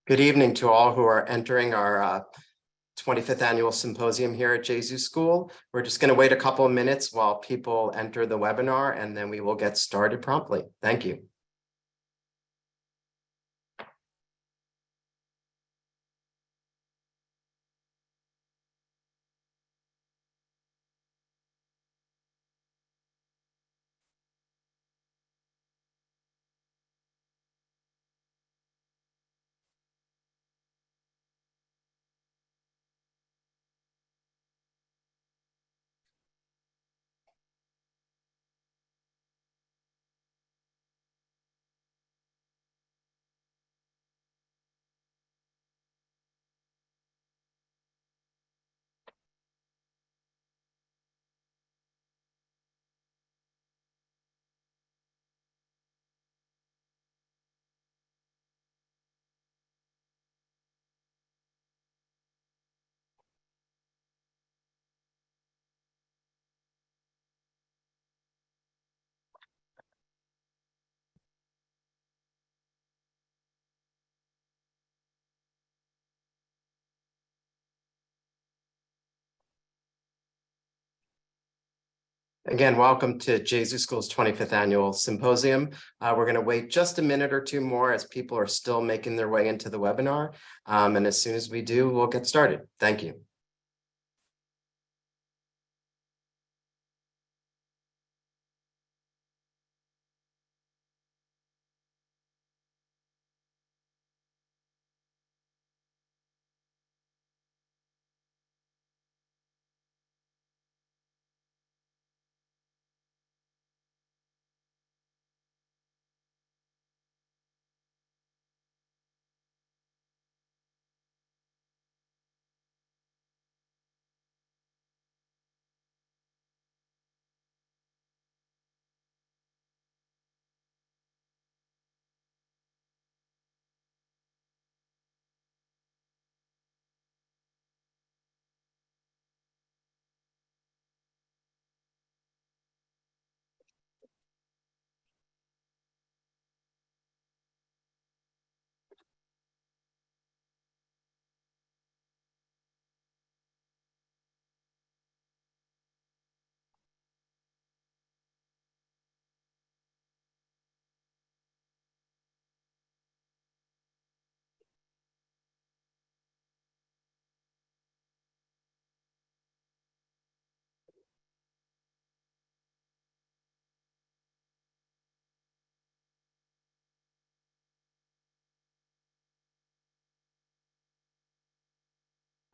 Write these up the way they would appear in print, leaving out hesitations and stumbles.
Good evening to all who are entering our 25th annual symposium here at Gesu School. We're just going to wait a couple of minutes while people enter the webinar, and then we will get started promptly. Thank you. Again, welcome to Gesu School's 25th annual symposium. We're going to wait just a minute or two more as people are still making their way into the webinar. And as soon as we do, we'll get started. Thank you.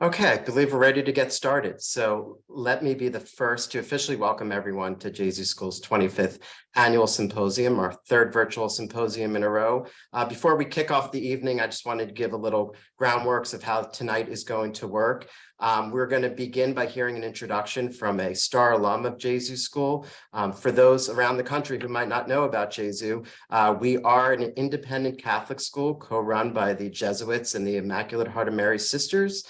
Okay, I believe we're ready to get started. So let me be the first to officially welcome everyone to Gesu School's 25th annual symposium, our third virtual symposium in a row. Before we kick off the evening, I just wanted to give a little groundworks of how tonight is going to work. We're going to begin by hearing an introduction from a star alum of Gesu School. For those around the country who might not know about Gesu, we are an independent Catholic school co-run by the Jesuits and the Immaculate Heart of Mary Sisters.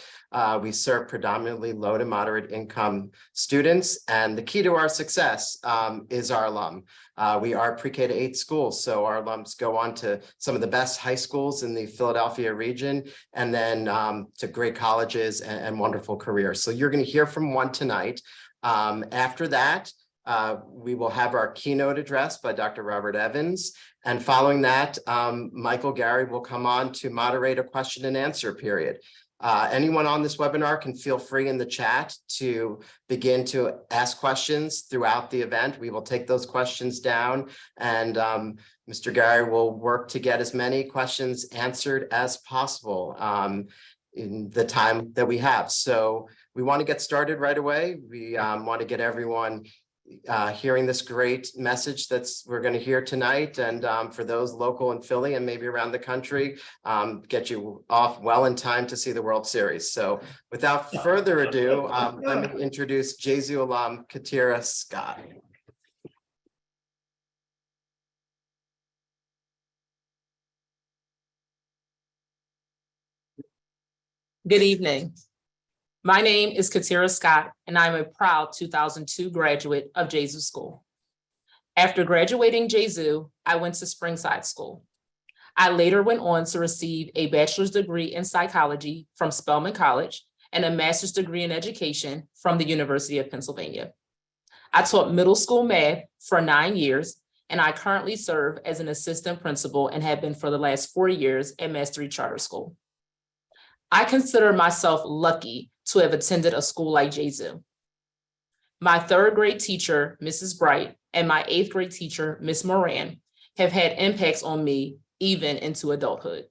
We serve predominantly low to moderate income students, and the key to our success is our alum. We are pre-K to 8 schools, so our alums go on to some of the best high schools in the Philadelphia region, and then to great colleges and wonderful careers. So you're going to hear from one tonight. After that, we will have our keynote address by Dr. Robert Evans. And following that, Michael Gary will come on to moderate a question and answer period. Anyone on this webinar can feel free in the chat to begin to ask questions throughout the event. We will take those questions down, and Mr. Gary will work to get as many questions answered as possible in the time that we have. So we want to get started right away. We want to get everyone hearing this great message we're going to hear tonight, and for those local in Philly and maybe around the country, get you off well in time to see the World Series. So without further ado, let me introduce Gesu alum Katira Scott. Good evening. My name is Katira Scott, and I'm a proud 2002 graduate of Gesu School. After graduating Gesu, I went to Springside School. I later went on to receive a bachelor's degree in psychology from Spelman College and a master's degree in education from the University of Pennsylvania. I taught middle school math for 9 years, and I currently serve as an assistant principal and have been for the last 4 years at Mastery Charter School. I consider myself lucky to have attended a school like Gesu. My 3rd grade teacher, Mrs. Bright, and my 8th grade teacher, Ms. Moran, have had impacts on me even into adulthood.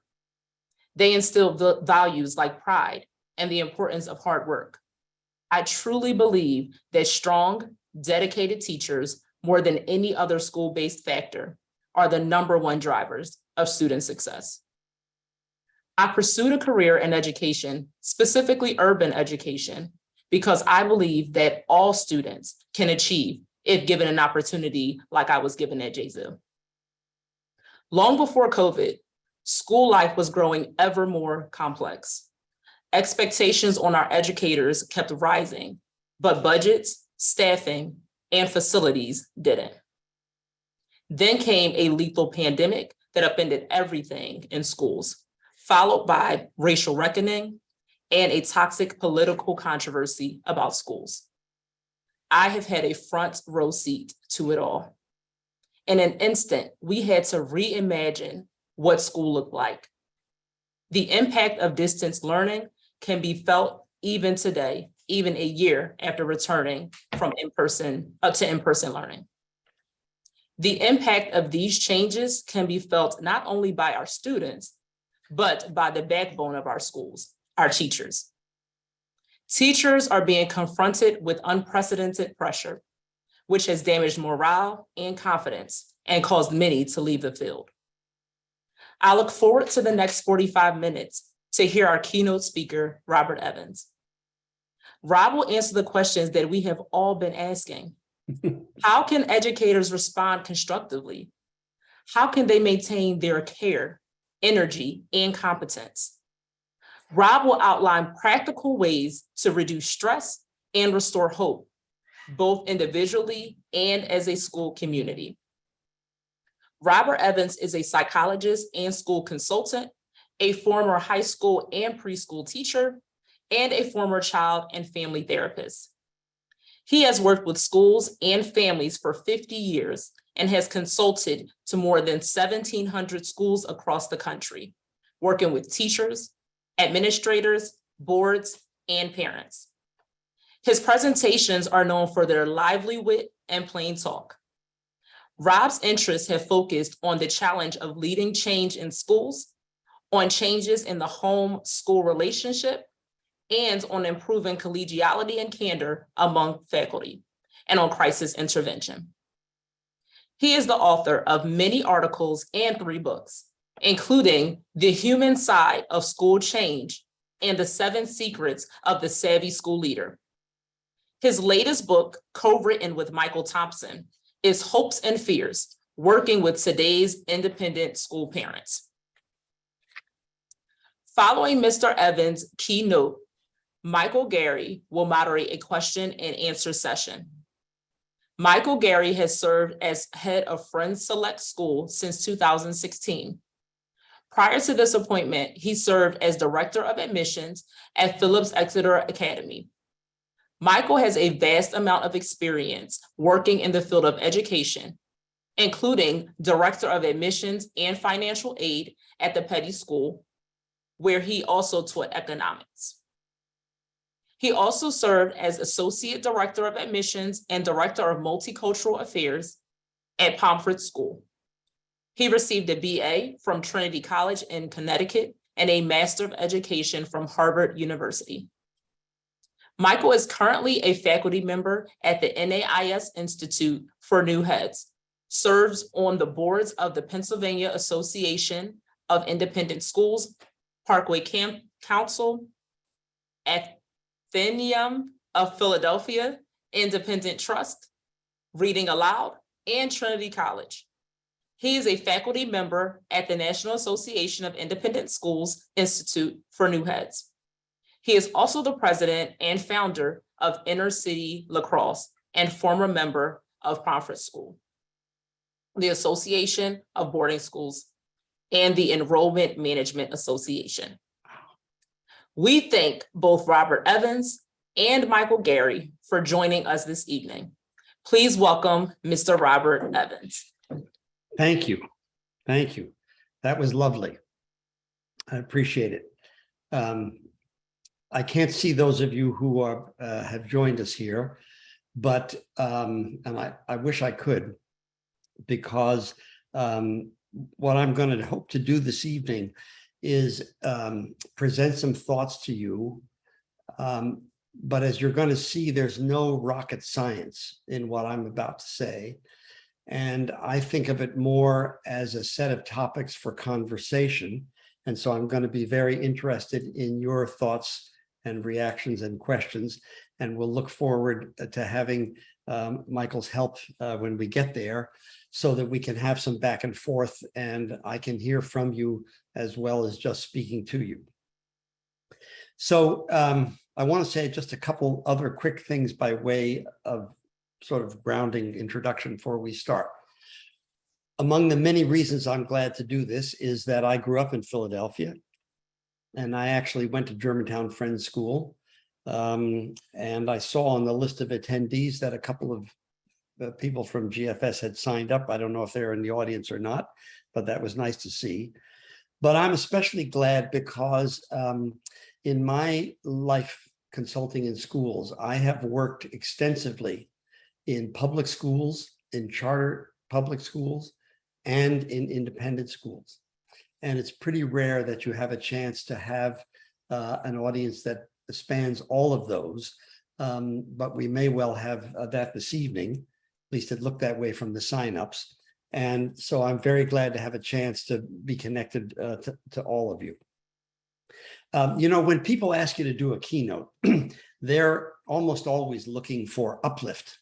They instill values like pride and the importance of hard work. I truly believe that strong, dedicated teachers, more than any other school-based factor, are the #1 drivers of student success. I pursued a career in education, specifically urban education, because I believe that all students can achieve if given an opportunity like I was given at Gesu. Long before COVID, school life was growing ever more complex. Expectations on our educators kept rising, but budgets, staffing, and facilities didn't. Then came a lethal pandemic that upended everything in schools, followed by racial reckoning and a toxic political controversy about schools. I have had a front row seat to it all. In an instant, we had to reimagine what school looked like. The impact of distance learning can be felt even today, even a year after returning from in-person learning. The impact of these changes can be felt not only by our students, but by the backbone of our schools, our teachers. Teachers are being confronted with unprecedented pressure, which has damaged morale and confidence and caused many to leave the field. I look forward to the next 45 minutes to hear our keynote speaker, Robert Evans. Rob will answer the questions that we have all been asking. How can educators respond constructively? How can they maintain their care, energy, and competence? Rob will outline practical ways to reduce stress and restore hope, both individually and as a school community. Robert Evans is a psychologist and school consultant, a former high school and preschool teacher, and a former child and family therapist. He has worked with schools and families for 50 years and has consulted to more than 1,700 schools across the country, working with teachers, administrators, boards, and parents. His presentations are known for their lively wit and plain talk. Rob's interests have focused on the challenge of leading change in schools, on changes in the home-school relationship, and on improving collegiality and candor among faculty, and on crisis intervention. He is the author of many articles and 3 books, including The Human Side of School Change and The 7 Secrets of the Savvy School Leader. His latest book, co-written with Michael Thompson, is Hopes and Fears, Working with Today's Independent School Parents. Following Mr. Evans' keynote, Michael Gary will moderate a question and answer session. Michael Gary has served as head of Friends Select School since 2016. Prior to this appointment, he served as director of admissions at Phillips Exeter Academy. Michael has a vast amount of experience working in the field of education, including director of admissions and financial aid at the Petty School, where he also taught economics. He also served as Associate Director of Admissions and Director of Multicultural Affairs at Pomfret School. He received a BA from Trinity College in Connecticut and a Master of Education from Harvard University. Michael is currently a faculty member at the NAIS Institute for New Heads, serves on the boards of the Pennsylvania Association of Independent Schools, Parkway Council, Athenaeum of Philadelphia, Independent Trust, Reading Aloud, and Trinity College. He is a faculty member at the National Association of Independent Schools Institute for New Heads. He is also the president and founder of Inner City Lacrosse and former member of Pomfret School, the Association of Boarding Schools and the Enrollment Management Association. We thank both Robert Evans and Michael Gary for joining us this evening. Please welcome Mr. Robert Evans. Thank you. Thank you. That was lovely. I appreciate it. I can't see those of you who are have joined us here, but and I wish I could, because what I'm going to hope to do this evening is present some thoughts to you. But as you're going to see, there's no rocket science in what I'm about to say. And I think of it more as a set of topics for conversation. And so I'm going to be very interested in your thoughts and reactions and questions. And we'll look forward to having Michael's help when we get there, so that we can have some back and forth and I can hear from you as well as just speaking to you. So I want to say just a couple other quick things by way of sort of grounding introduction before we start. Among the many reasons I'm glad to do this is that I grew up in Philadelphia, and I actually went to Germantown Friends School. And I saw on the list of attendees that a couple of people from GFS had signed up. I don't know if they're in the audience or not, but that was nice to see. But I'm especially glad because in my life consulting in schools, I have worked extensively in public schools, in charter public schools, and in independent schools. And it's pretty rare that you have a chance to have an audience that spans all of those. But we may well have that this evening. At least it looked that way from the signups. And so I'm very glad to have a chance to be connected to all of you. You know, when people ask you to do a keynote, they're almost always looking for uplift.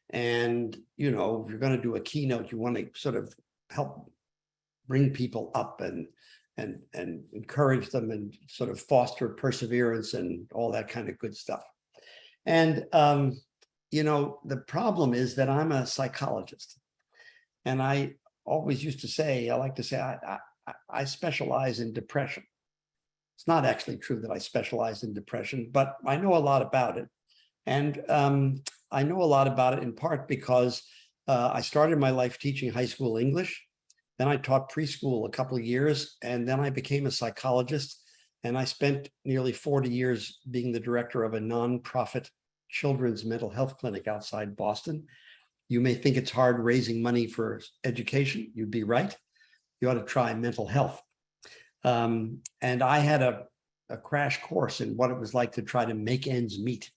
And, you know, if you're going to do a keynote, you want to sort of help bring people up and encourage them and sort of foster perseverance and all that kind of good stuff. And, you know, the problem is that I'm a psychologist. And I always used to say, I like to say, I specialize in depression. It's not actually true that I specialize in depression, but I know a lot about it. And I know a lot about it in part because I started my life teaching high school English. Then I taught preschool a couple of years, and then I became a psychologist. And I spent nearly 40 years being the director of a nonprofit children's mental health clinic outside Boston. You may think it's hard raising money for education. You'd be right. You ought to try mental health. And I had a crash course in what it was like to try to make ends meet.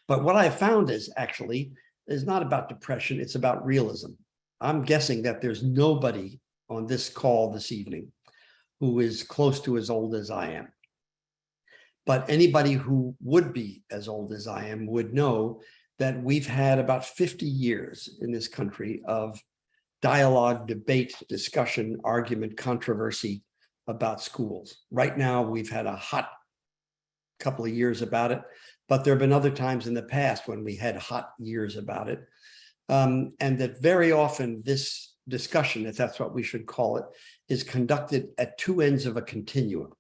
But what I found is actually is not about depression, it's about realism. I'm guessing that there's nobody on this call this evening who is close to as old as I am. But anybody who would be as old as I am would know that we've had about 50 years in this country of dialogue, debate, discussion, argument, controversy about schools. Right now, we've had a hot couple of years about it, but there have been other times in the past when we had hot years about it. And that very often this discussion, if that's what we should call it, is conducted at two ends of a continuum.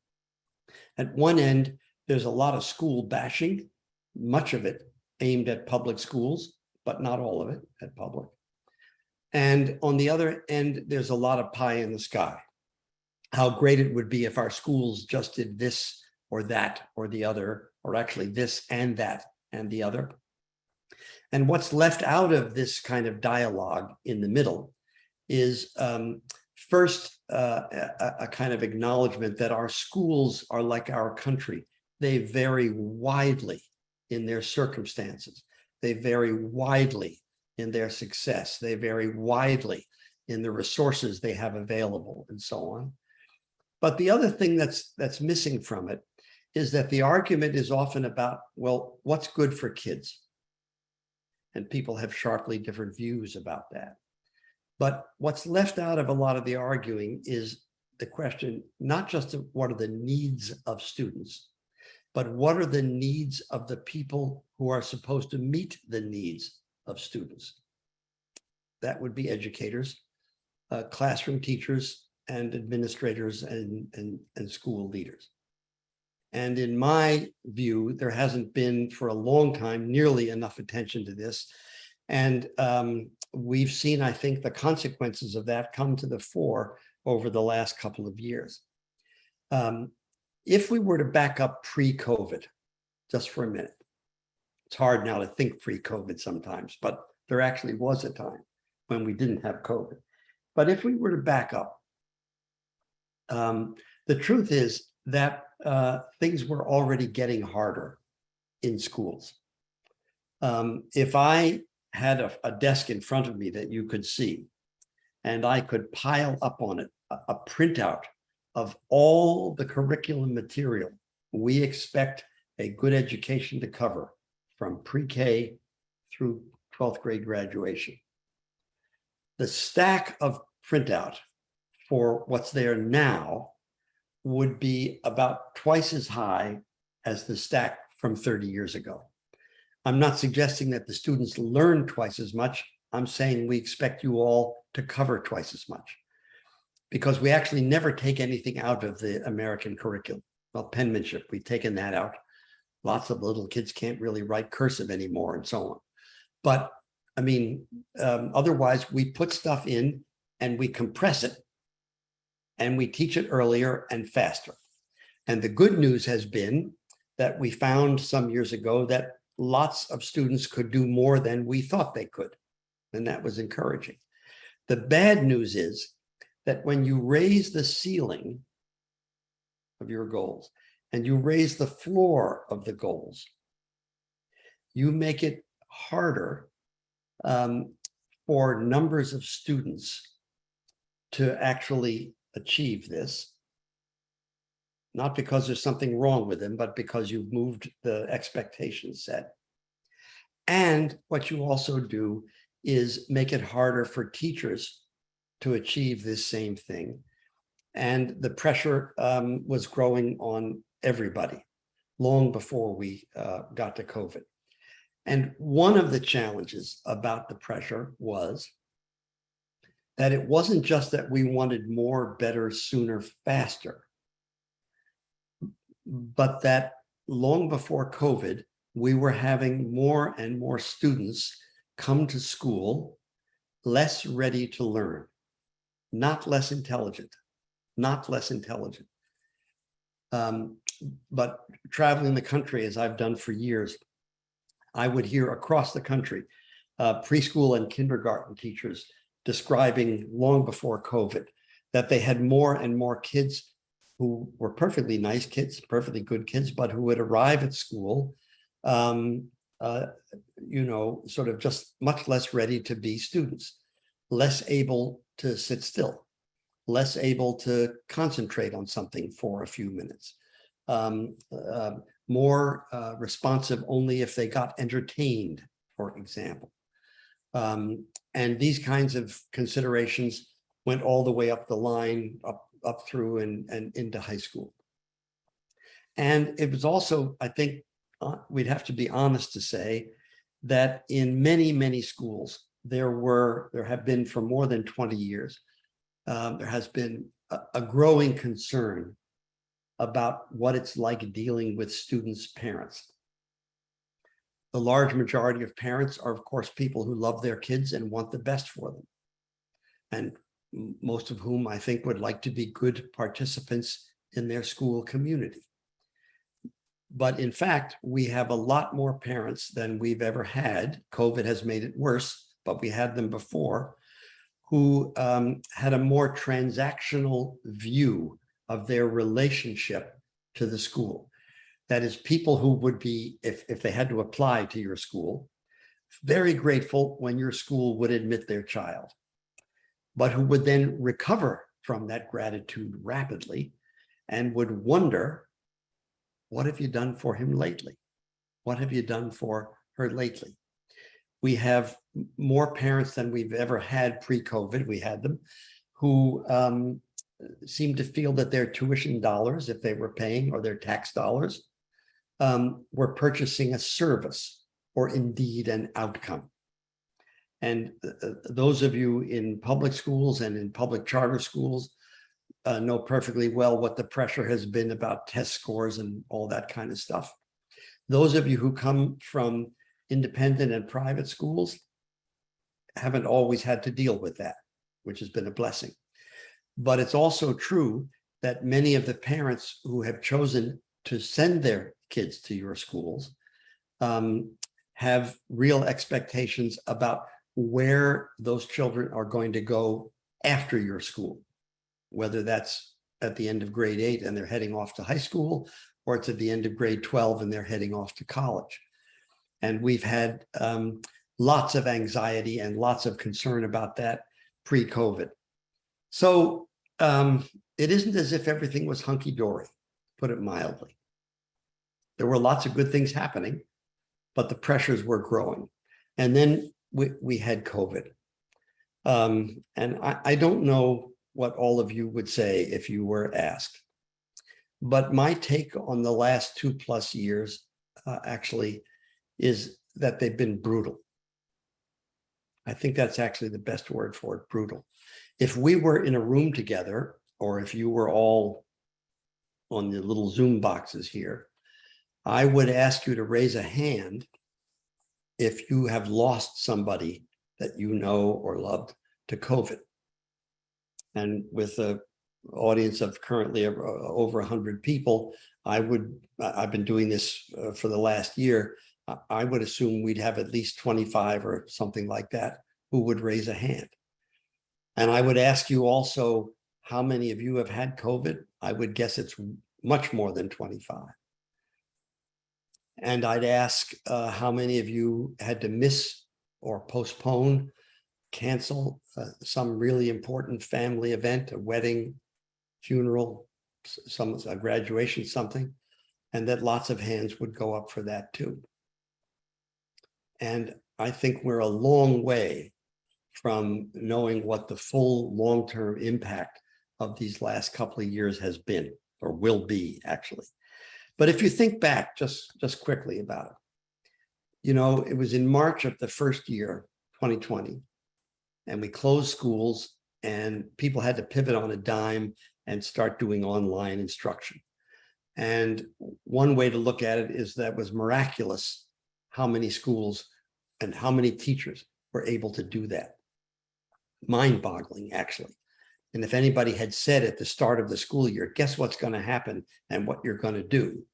At one end, there's a lot of school bashing, much of it aimed at public schools, but not all of it at public. And on the other end, there's a lot of pie in the sky. How great it would be if our schools just did this or that or the other, or actually this and that and the other. And what's left out of this kind of dialogue in the middle is first a kind of acknowledgement that our schools are like our country. They vary widely in their circumstances. They vary widely in their success. They vary widely in the resources they have available and so on. But the other thing that's missing from it is that the argument is often about, well, what's good for kids? And people have sharply different views about that. But what's left out of a lot of the arguing is the question, not just of what are the needs of students, but what are the needs of the people who are supposed to meet the needs of students? That would be educators, classroom teachers, and administrators and school leaders. And in my view, there hasn't been for a long time nearly enough attention to this. And we've seen, I think, the consequences of that come to the fore over the last couple of years. If we were to back up pre-COVID, just for a minute, it's hard now to think pre-COVID sometimes, but there actually was a time when we didn't have COVID. But if we were to back up, the truth is that things were already getting harder in schools. If I had a desk in front of me that you could see, and I could pile up on it a printout of all the curriculum material we expect a good education to cover from pre-K through 12th grade graduation. The stack of printout for what's there now would be about twice as high as the stack from 30 years ago. I'm not suggesting that the students learn twice as much. I'm saying we expect you all to cover twice as much, because we actually never take anything out of the American curriculum. Well, penmanship, we've taken that out. Lots of little kids can't really write cursive anymore and so on. But I mean, otherwise we put stuff in and we compress it and we teach it earlier and faster. And the good news has been that we found some years ago that lots of students could do more than we thought they could. And that was encouraging. The bad news is that when you raise the ceiling of your goals and you raise the floor of the goals, you make it harder for numbers of students to actually achieve this. Not because there's something wrong with them, but because you've moved the expectation set. And what you also do is make it harder for teachers to achieve this same thing. And the pressure was growing on everybody long before we got to COVID. And one of the challenges about the pressure was that it wasn't just that we wanted more, better, sooner, faster, but that long before COVID, we were having more and more students come to school less ready to learn, not less intelligent, not less intelligent. But traveling the country, as I've done for years, I would hear across the country preschool and kindergarten teachers describing long before COVID that they had more and more kids who were perfectly nice kids, perfectly good kids, but who would arrive at school, you know, sort of just much less ready to be students, less able to sit still, less able to concentrate on something for a few minutes, more responsive only if they got entertained, for example. And these kinds of considerations went all the way up the line, up through and into high school. And it was also, I think, we'd have to be honest to say that in many, many schools, there have been for more than 20 years, there has been a growing concern about what it's like dealing with students' parents. The large majority of parents are, of course, people who love their kids and want the best for them. And most of whom I think would like to be good participants in their school community. But in fact, we have a lot more parents than we've ever had. COVID has made it worse, but we had them before, who had a more transactional view of their relationship to the school. That is, people who would be, if they had to apply to your school, very grateful when your school would admit their child, but who would then recover from that gratitude rapidly and would wonder, what have you done for him lately? What have you done for her lately? We have more parents than we've ever had pre-COVID. We had them who seem to feel that their tuition dollars, if they were paying, or their tax dollars, were purchasing a service or indeed an outcome. And those of you in public schools and in public charter schools know perfectly well what the pressure has been about test scores and all that kind of stuff. Those of you who come from independent and private schools haven't always had to deal with that, which has been a blessing. But it's also true that many of the parents who have chosen to send their kids to your schools have real expectations about where those children are going to go after your school, whether that's at the end of grade 8 and they're heading off to high school, or it's at the end of grade 12 and they're heading off to college. And we've had lots of anxiety and lots of concern about that pre-COVID. So it isn't as if everything was hunky-dory, put it mildly. There were lots of good things happening, but the pressures were growing. And then we had COVID. And I don't know what all of you would say if you were asked. But my take on the last 2+ years actually is that they've been brutal. I think that's actually the best word for it, brutal. If we were in a room together, or if you were all on the little Zoom boxes here, I would ask you to raise a hand if you have lost somebody that you know or loved to COVID. And with an audience of currently over 100 people, I've been doing this for the last year. I would assume we'd have at least 25 or something like that who would raise a hand. And I would ask you also, how many of you have had COVID? I would guess it's much more than 25. And I'd ask how many of you had to miss or postpone, cancel some really important family event, a wedding, funeral, a graduation, something, and that lots of hands would go up for that too. And I think we're a long way from knowing what the full long-term impact of these last couple of years has been, or will be, actually. But if you think back just quickly about it, you know, it was in March of the first year, 2020, and we closed schools and people had to pivot on a dime and start doing online instruction. And one way to look at it is that it was miraculous how many schools and how many teachers were able to do that. Mind-boggling, actually. And if anybody had said at the start of the school year, guess what's going to happen and what you're going to do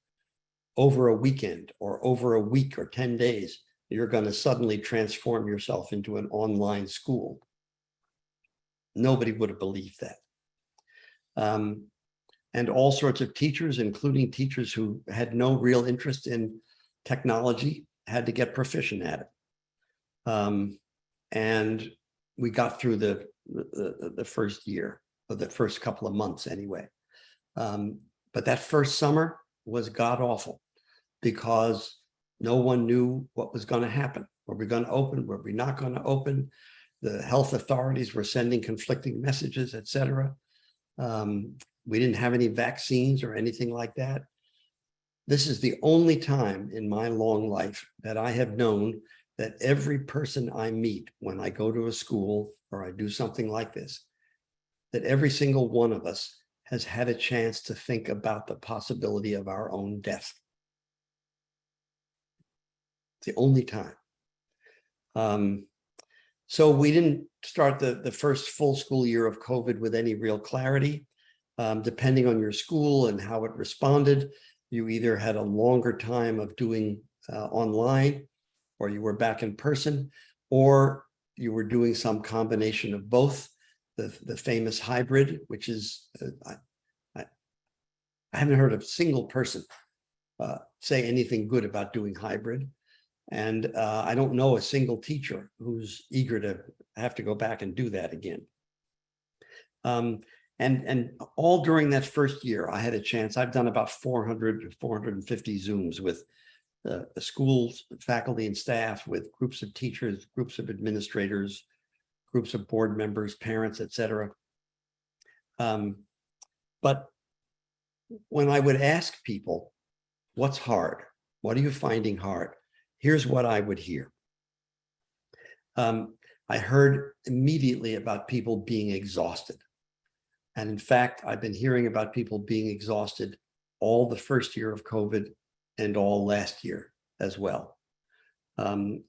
over a weekend or over a week or 10 days, you're going to suddenly transform yourself into an online school. Nobody would have believed that. And all sorts of teachers, including teachers who had no real interest in technology, had to get proficient at it. And we got through the first year, or the first couple of months anyway. But that first summer was god awful because no one knew what was going to happen. Were we going to open? Were we not going to open? The health authorities were sending conflicting messages, et cetera. We didn't have any vaccines or anything like that. This is the only time in my long life that I have known that every person I meet when I go to a school or I do something like this, that every single one of us has had a chance to think about the possibility of our own death. It's the only time. So we didn't start the first full school year of COVID with any real clarity. Depending on your school and how it responded, you either had a longer time of doing online, or you were back in person, or you were doing some combination of both. The famous hybrid, which is, I haven't heard a single person say anything good about doing hybrid. And I don't know a single teacher who's eager to have to go back and do that again. And all during that first year, I had a chance. I've done about 400 to 450 Zooms with the schools, faculty and staff, with groups of teachers, groups of administrators, groups of board members, parents, et cetera. But when I would ask people, what's hard? What are you finding hard? Here's what I would hear. I heard immediately about people being exhausted. And in fact, I've been hearing about people being exhausted all the first year of COVID and all last year as well.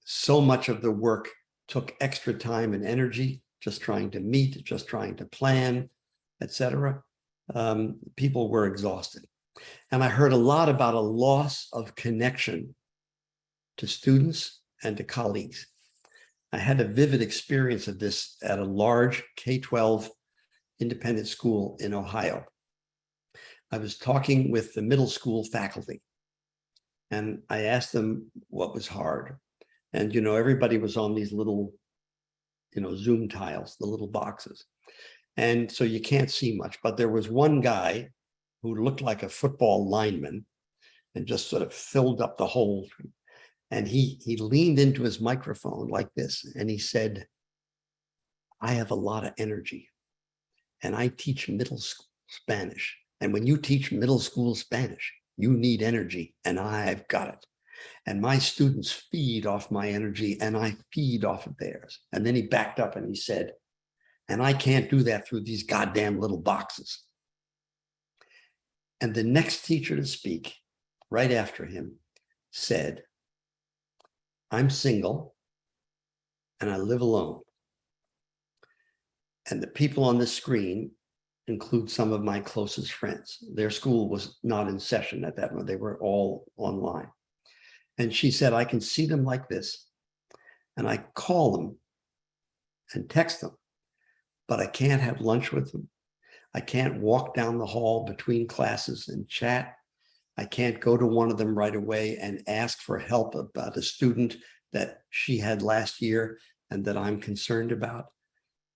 So much of the work took extra time and energy, just trying to meet, just trying to plan, etc. People were exhausted. And I heard a lot about a loss of connection to students and to colleagues. I had a vivid experience of this at a large K-12 independent school in Ohio. I was talking with the middle school faculty, and I asked them what was hard. And, you know, everybody was on these little, you know, Zoom tiles, the little boxes. And so you can't see much, but there was one guy who looked like a football lineman and just sort of filled up the hole. And he leaned into his microphone like this, and he said, I have a lot of energy, and I teach middle school Spanish. And when you teach middle school Spanish, you need energy, and I've got it. And my students feed off my energy, and I feed off of theirs. And then he backed up and he said, and I can't do that through these goddamn little boxes. And the next teacher to speak, right after him, said, I'm single and I live alone. And the people on the screen include some of my closest friends. Their school was not in session at that moment. They were all online. And she said, I can see them like this, and I call them and text them, but I can't have lunch with them. I can't walk down the hall between classes and chat. I can't go to one of them right away and ask for help about a student that she had last year and that I'm concerned about.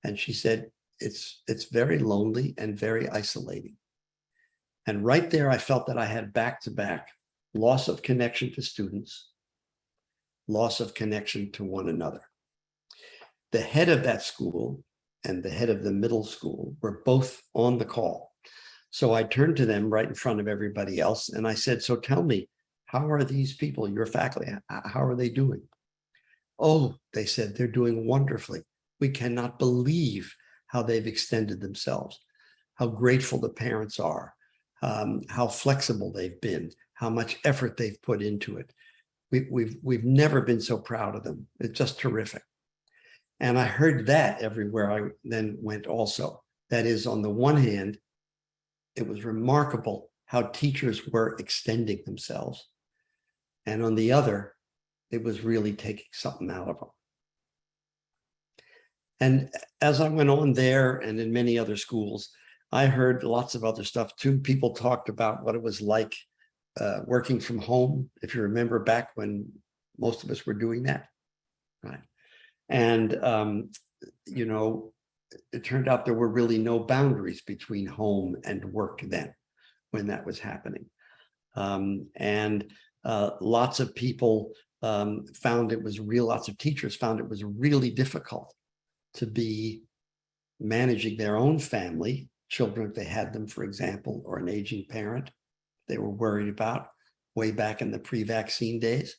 And she said, it's very lonely and very isolating. And right there, I felt that I had back-to-back loss of connection to students, loss of connection to one another. The head of that school and the head of the middle school were both on the call. So I turned to them right in front of everybody else, and I said, so tell me, how are these people, your faculty, how are they doing? Oh, they said, they're doing wonderfully. We cannot believe how they've extended themselves, how grateful the parents are, how flexible they've been, how much effort they've put into it. We've never been so proud of them. It's just terrific. And I heard that everywhere I then went also. That is, on the one hand, it was remarkable how teachers were extending themselves. And on the other, it was really taking something out of them. And as I went on there and in many other schools, I heard lots of other stuff too. People talked about what it was like working from home, if you remember back when most of us were doing that, right? And, you know, it turned out there were really no boundaries between home and work then when that was happening. Lots of people found it was real, lots of teachers found it was really difficult to be managing their own family, children if they had them, for example, or an aging parent they were worried about way back in the pre-vaccine days,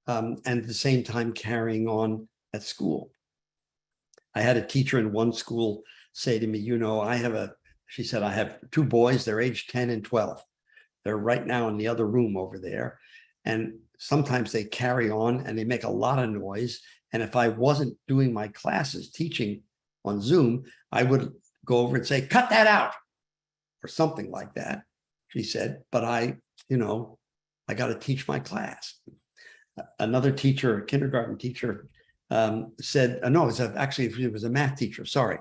and at the same time carrying on at school. I had a teacher in one school say to me, you know, she said, I have two boys, they're aged 10 and 12. They're right now in the other room over there. And sometimes they carry on and they make a lot of noise. And if I wasn't doing my classes, teaching on Zoom, I would go over and say, cut that out, or something like that, she said. But I got to teach my class. Another teacher, a kindergarten teacher, said, no, it was a math teacher, sorry,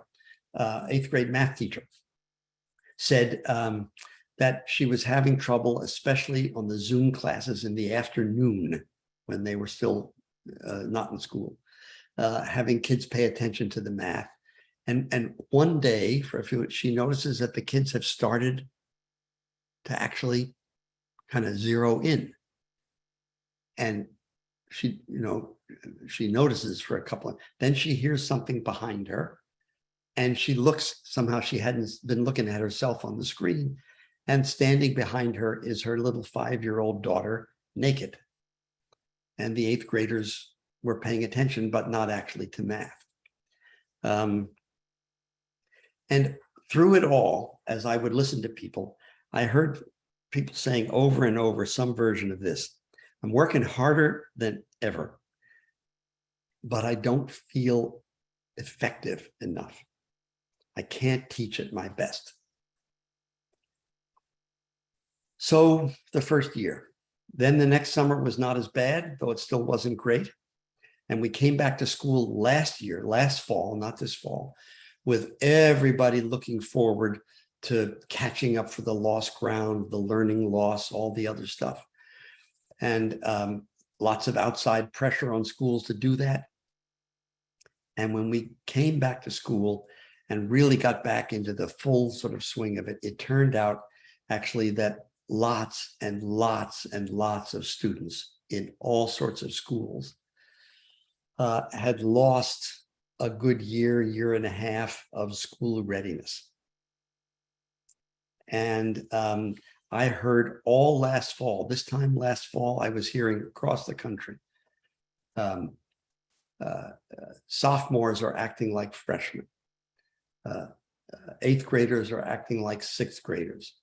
8th grade math teacher, said that she was having trouble, especially on the Zoom classes in the afternoon when they were still not in school, having kids pay attention to the math. And one day, for a few, she notices that the kids have started to actually kind of zero in. And she notices for a couple of, then she hears something behind her, and she looks, somehow she hadn't been looking at herself on the screen, and standing behind her is her little 5-year-old daughter, naked. And the 8th graders were paying attention, but not actually to math. And through it all, as I would listen to people, I heard people saying over and over some version of this. I'm working harder than ever, but I don't feel effective enough. I can't teach at my best. So the first year, then the next summer was not as bad, though it still wasn't great. And we came back to school last fall, not this fall, with everybody looking forward to catching up for the lost ground, the learning loss, all the other stuff. And lots of outside pressure on schools to do that. And when we came back to school and really got back into the full sort of swing of it, it turned out actually that lots and lots and lots of students in all sorts of schools had lost a good year and a half of school readiness. And I heard all last fall, this time last fall, I was hearing across the country, sophomores are acting like freshmen. Eighth graders are acting like sixth graders.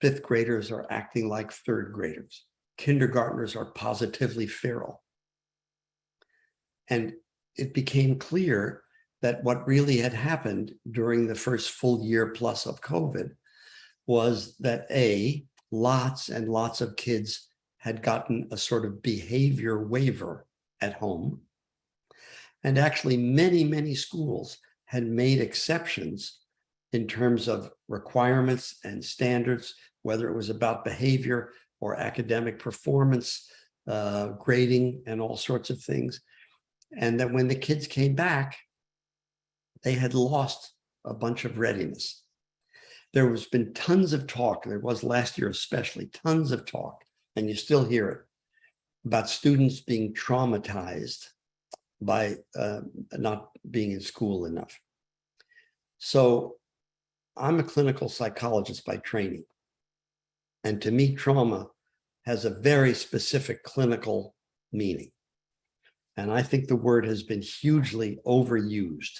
Fifth graders are acting like third graders. Kindergartners are positively feral. And it became clear that what really had happened during the first full year plus of COVID was that lots and lots of kids had gotten a sort of behavior waiver at home. And actually many schools had made exceptions in terms of requirements and standards, whether it was about behavior or academic performance, grading, and all sorts of things. And that when the kids came back, they had lost a bunch of readiness. There has been tons of talk, there was last year especially, tons of talk, and you still hear it, about students being traumatized by not being in school enough. So I'm a clinical psychologist by training. And to me, trauma has a very specific clinical meaning. And I think the word has been hugely overused.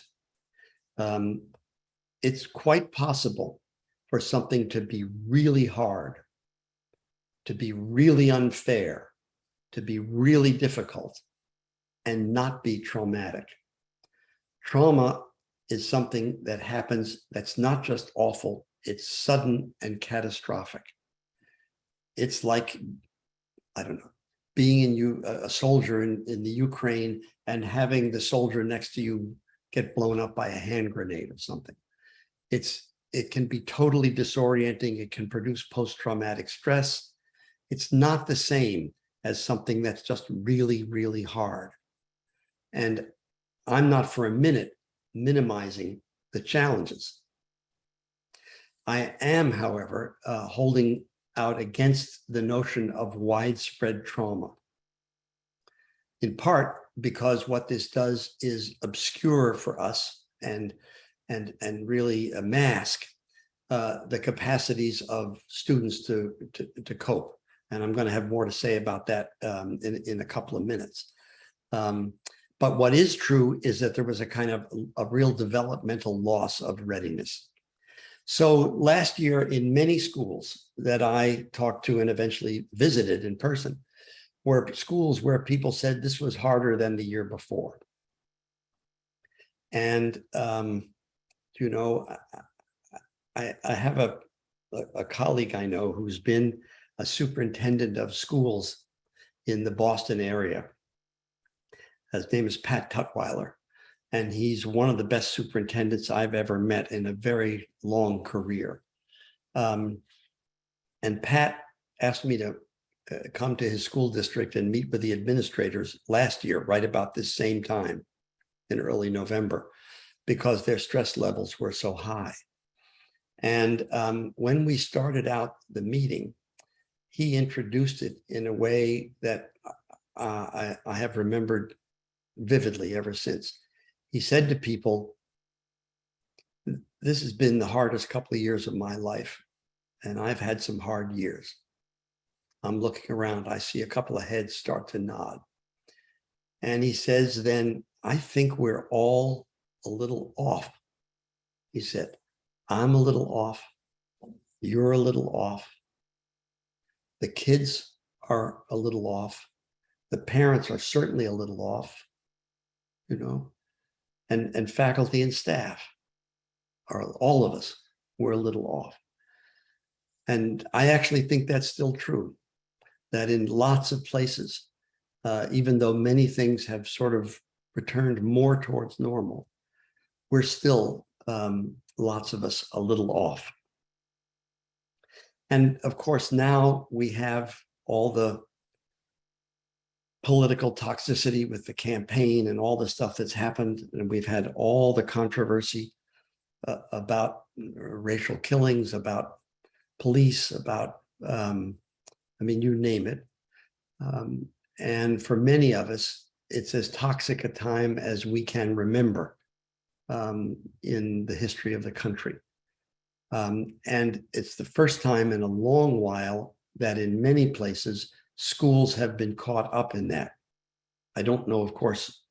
It's quite possible for something to be really hard, to be really unfair, to be really difficult, and not be traumatic. Trauma is something that happens that's not just awful, it's sudden and catastrophic. It's like, I don't know, being a soldier in the Ukraine and having the soldier next to you get blown up by a hand grenade or something. It can be totally disorienting. It can produce post-traumatic stress. It's not the same as something that's just really, really hard. And I'm not for a minute minimizing the challenges. I am, however, holding out against the notion of widespread trauma. In part because what this does is obscure for us and really mask the capacities of students to cope. And I'm going to have more to say about that in a couple of minutes. But what is true is that there was a kind of a real developmental loss of readiness. So last year in many schools that I talked to and eventually visited in person were schools where people said this was harder than the year before. And, you know, I have a colleague I know who's been a superintendent of schools in the Boston area. His name is Pat Tutwiler, and he's one of the best superintendents I've ever met in a very long career. And Pat asked me to come to his school district and meet with the administrators last year, right about this same time in early November, because their stress levels were so high. And when we started out the meeting, he introduced it in a way that I have remembered vividly ever since. He said to people, this has been the hardest couple of years of my life, and I've had some hard years. I'm looking around, I see a couple of heads start to nod. And he says, then I think we're all a little off, he said. I'm a little off. You're a little off. The kids are a little off. The parents are certainly a little off, you know, and faculty and staff are, all of us, we're a little off. And I actually think that's still true, that in lots of places, even though many things have sort of returned more towards normal, we're still, lots of us, a little off. And of course, now we have all the political toxicity with the campaign and all the stuff that's happened. And we've had all the controversy about racial killings, about police, about, I mean, you name it. And for many of us, it's as toxic a time as we can remember in the history of the country. And it's the first time in a long while that in many places, schools have been caught up in that. I don't know, of course,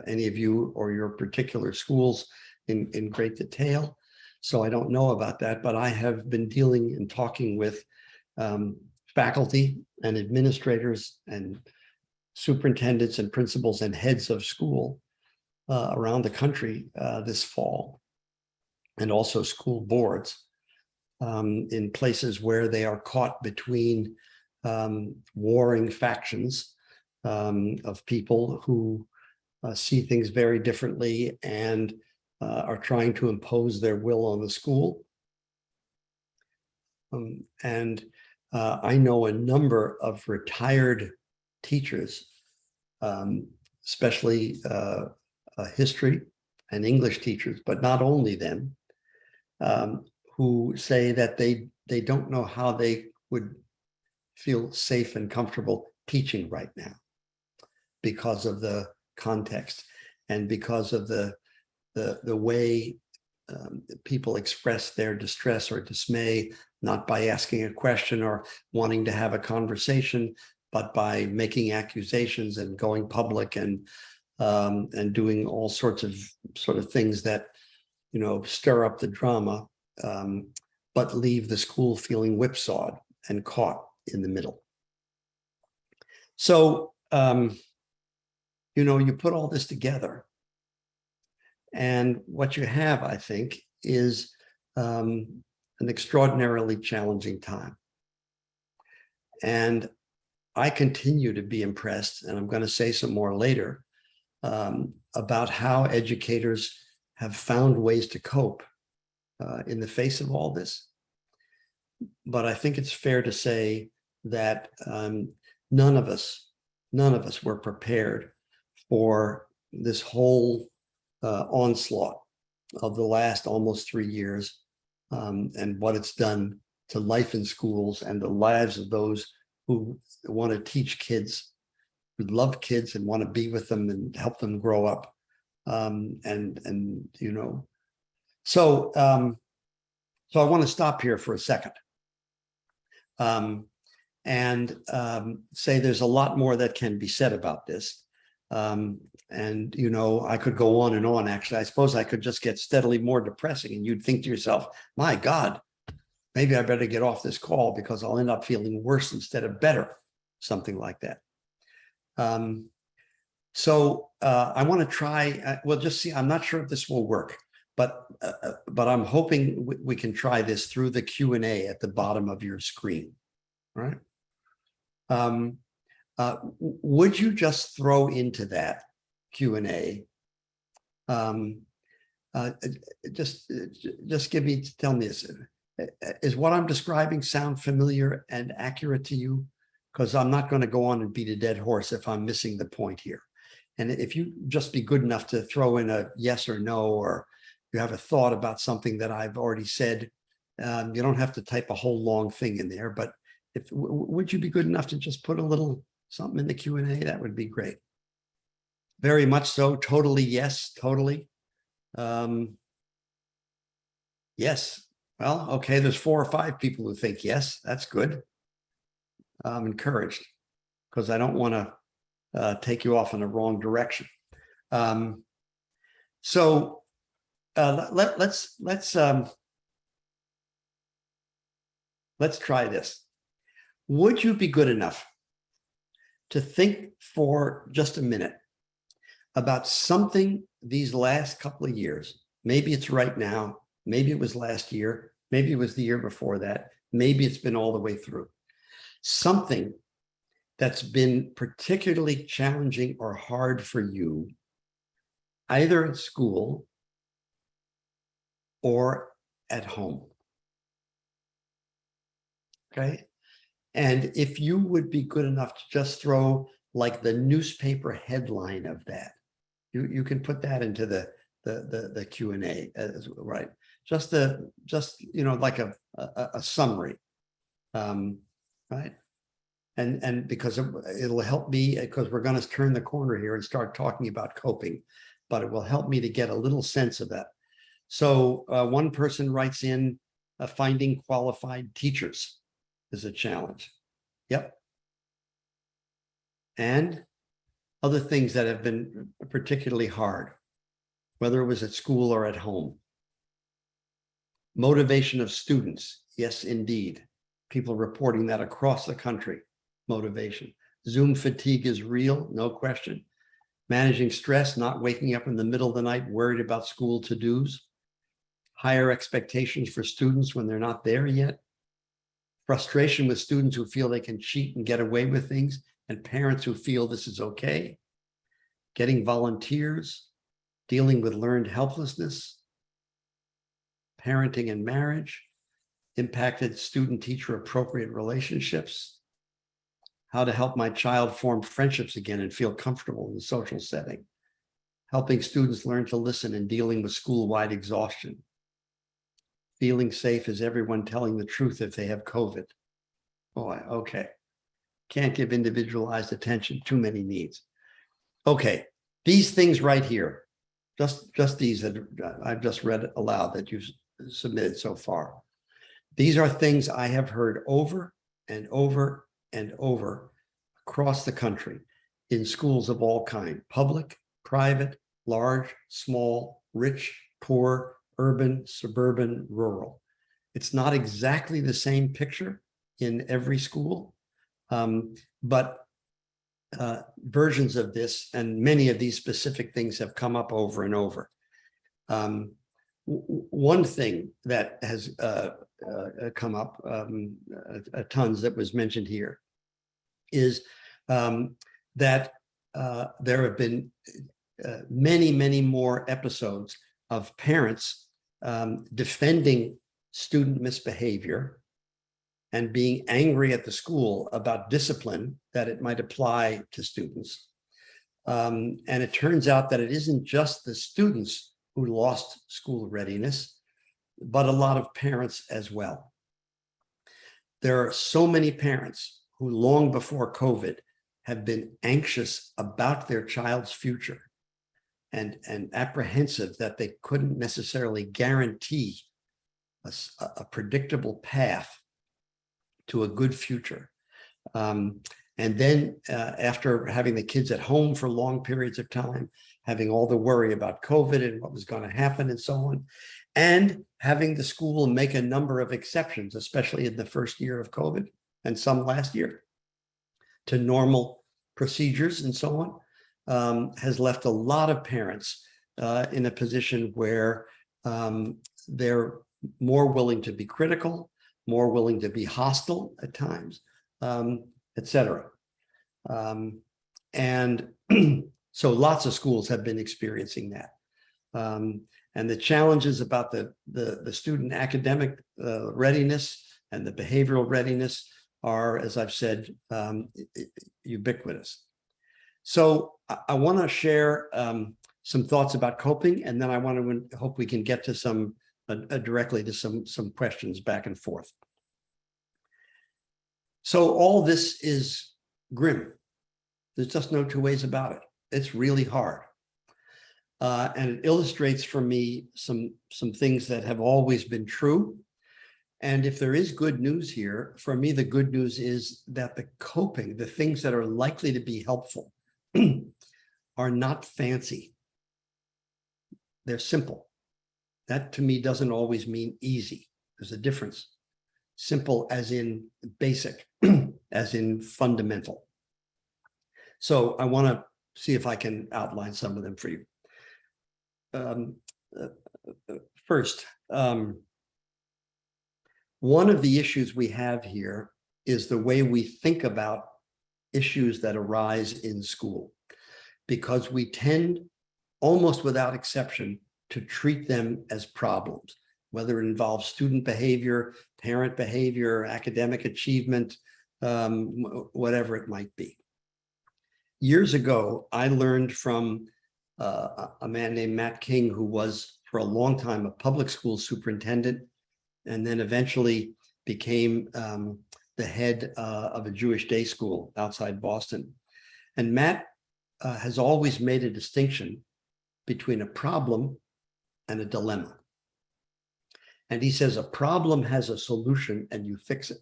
any of you or your particular schools in great detail, so I don't know about that, but I have been dealing and talking with faculty and administrators and superintendents and principals and heads of school around the country this fall, and also school boards in places where they are caught between warring factions of people who see things very differently and are trying to impose their will on the school. And I know a number of retired teachers, especially history and English teachers, but not only them, who say that they don't know how they would feel safe and comfortable teaching right now because of the context and because of the way people express their distress or dismay, not by asking a question or wanting to have a conversation, but by making accusations and going public and doing all sorts of things that, you know, stir up the drama, but leave the school feeling whipsawed and caught in the middle. So, you know, you put all this together, and what you have, I think, is an extraordinarily challenging time. And I continue to be impressed, and I'm going to say some more later, about how educators have found ways to cope in the face of all this. But I think it's fair to say that none of us were prepared for this whole onslaught of the last almost 3 years and what it's done to life in schools and the lives of those who want to teach kids, who love kids and want to be with them and help them grow up. And you know, so I want to stop here for a second and say there's a lot more that can be said about this. And, you know, I could go on and on. Actually, I suppose I could just get steadily more depressing, and you'd think to yourself, my God, maybe I better get off this call because I'll end up feeling worse instead of better, something like that. So I want to try, we'll just see. I'm not sure if this will work, but I'm hoping we can try this through the Q&A at the bottom of your screen, all right? Would you just throw into that Q&A? Just tell me this. Is what I'm describing sound familiar and accurate to you? Because I'm not going to go on and beat a dead horse if I'm missing the point here. And if you just be good enough to throw in a yes or no, or you have a thought about something that I've already said, you don't have to type a whole long thing in there, but would you be good enough to just put a little something in the Q&A? That would be great. Very much so. Totally yes. Totally. Yes. Well, okay. There's 4 or 5 people who think yes. That's good. I'm encouraged because I don't want to take you off in the wrong direction. So let's let's try this. Would you be good enough to think for just a minute about something these last couple of years? Maybe it's right now, maybe it was last year, maybe it was the year before that, maybe it's been all the way through. Something that's been particularly challenging or hard for you, either at school or at home. Okay. And if you would be good enough to just throw like the newspaper headline of that, you can put that into the Q&A, right? Just like a summary, right? And because it'll help me, because we're going to turn the corner here and start talking about coping, but it will help me to get a little sense of that. So one person writes in, finding qualified teachers is a challenge. Yep. And other things that have been particularly hard, whether it was at school or at home. Motivation of students. Yes, indeed. People reporting that across the country. Motivation. Zoom fatigue is real, no question. Managing stress, not waking up in the middle of the night, worried about school to-dos. Higher expectations for students when they're not there yet. Frustration with students who feel they can cheat and get away with things, and parents who feel this is okay. Getting volunteers, dealing with learned helplessness, parenting and marriage, impacted student-teacher appropriate relationships, how to help my child form friendships again and feel comfortable in the social setting, helping students learn to listen and dealing with school-wide exhaustion, feeling safe is everyone telling the truth if they have COVID. Boy, okay. Can't give individualized attention, too many needs. Okay, these things right here, just these that I've just read aloud that you've submitted so far. These are things I have heard over and over and over across the country in schools of all kinds, public, private, large, small, rich, poor, urban, suburban, rural. It's not exactly the same picture in every school, but versions of this and many of these specific things have come up over and over. One thing that has come up tons that was mentioned here is that there have been many more episodes of parents defending student misbehavior and being angry at the school about discipline that it might apply to students. And it turns out that it isn't just the students who lost school readiness, but a lot of parents as well. There are so many parents who long before COVID have been anxious about their child's future and apprehensive that they couldn't necessarily guarantee a predictable path to a good future. And then after having the kids at home for long periods of time, having all the worry about COVID and what was going to happen and so on, and having the school make a number of exceptions, especially in the first year of COVID and some last year, to normal procedures and so on, has left a lot of parents in a position where they're more willing to be critical, more willing to be hostile at times, et cetera. And so lots of schools have been experiencing that. And the challenges about the student academic readiness and the behavioral readiness are, as I've said, ubiquitous. So I want to share some thoughts about coping, and then I want to hope we can get to some directly to some questions back and forth. So all this is grim. There's just no two ways about it. It's really hard. And it illustrates for me some things that have always been true. And if there is good news here, for me, the good news is that the coping, the things that are likely to be helpful are not fancy. They're simple. That to me doesn't always mean easy. There's a difference. Simple as in basic, as in fundamental. So I want to see if I can outline some of them for you. First, one of the issues we have here is the way we think about issues that arise in school, because we tend, almost without exception, to treat them as problems, whether it involves student behavior, parent behavior, academic achievement, whatever it might be. Years ago, I learned from a man named Matt King, who was for a long time a public school superintendent, and then eventually became the head of a Jewish day school outside Boston. And Matt has always made a distinction between a problem and a dilemma. And he says a problem has a solution and you fix it.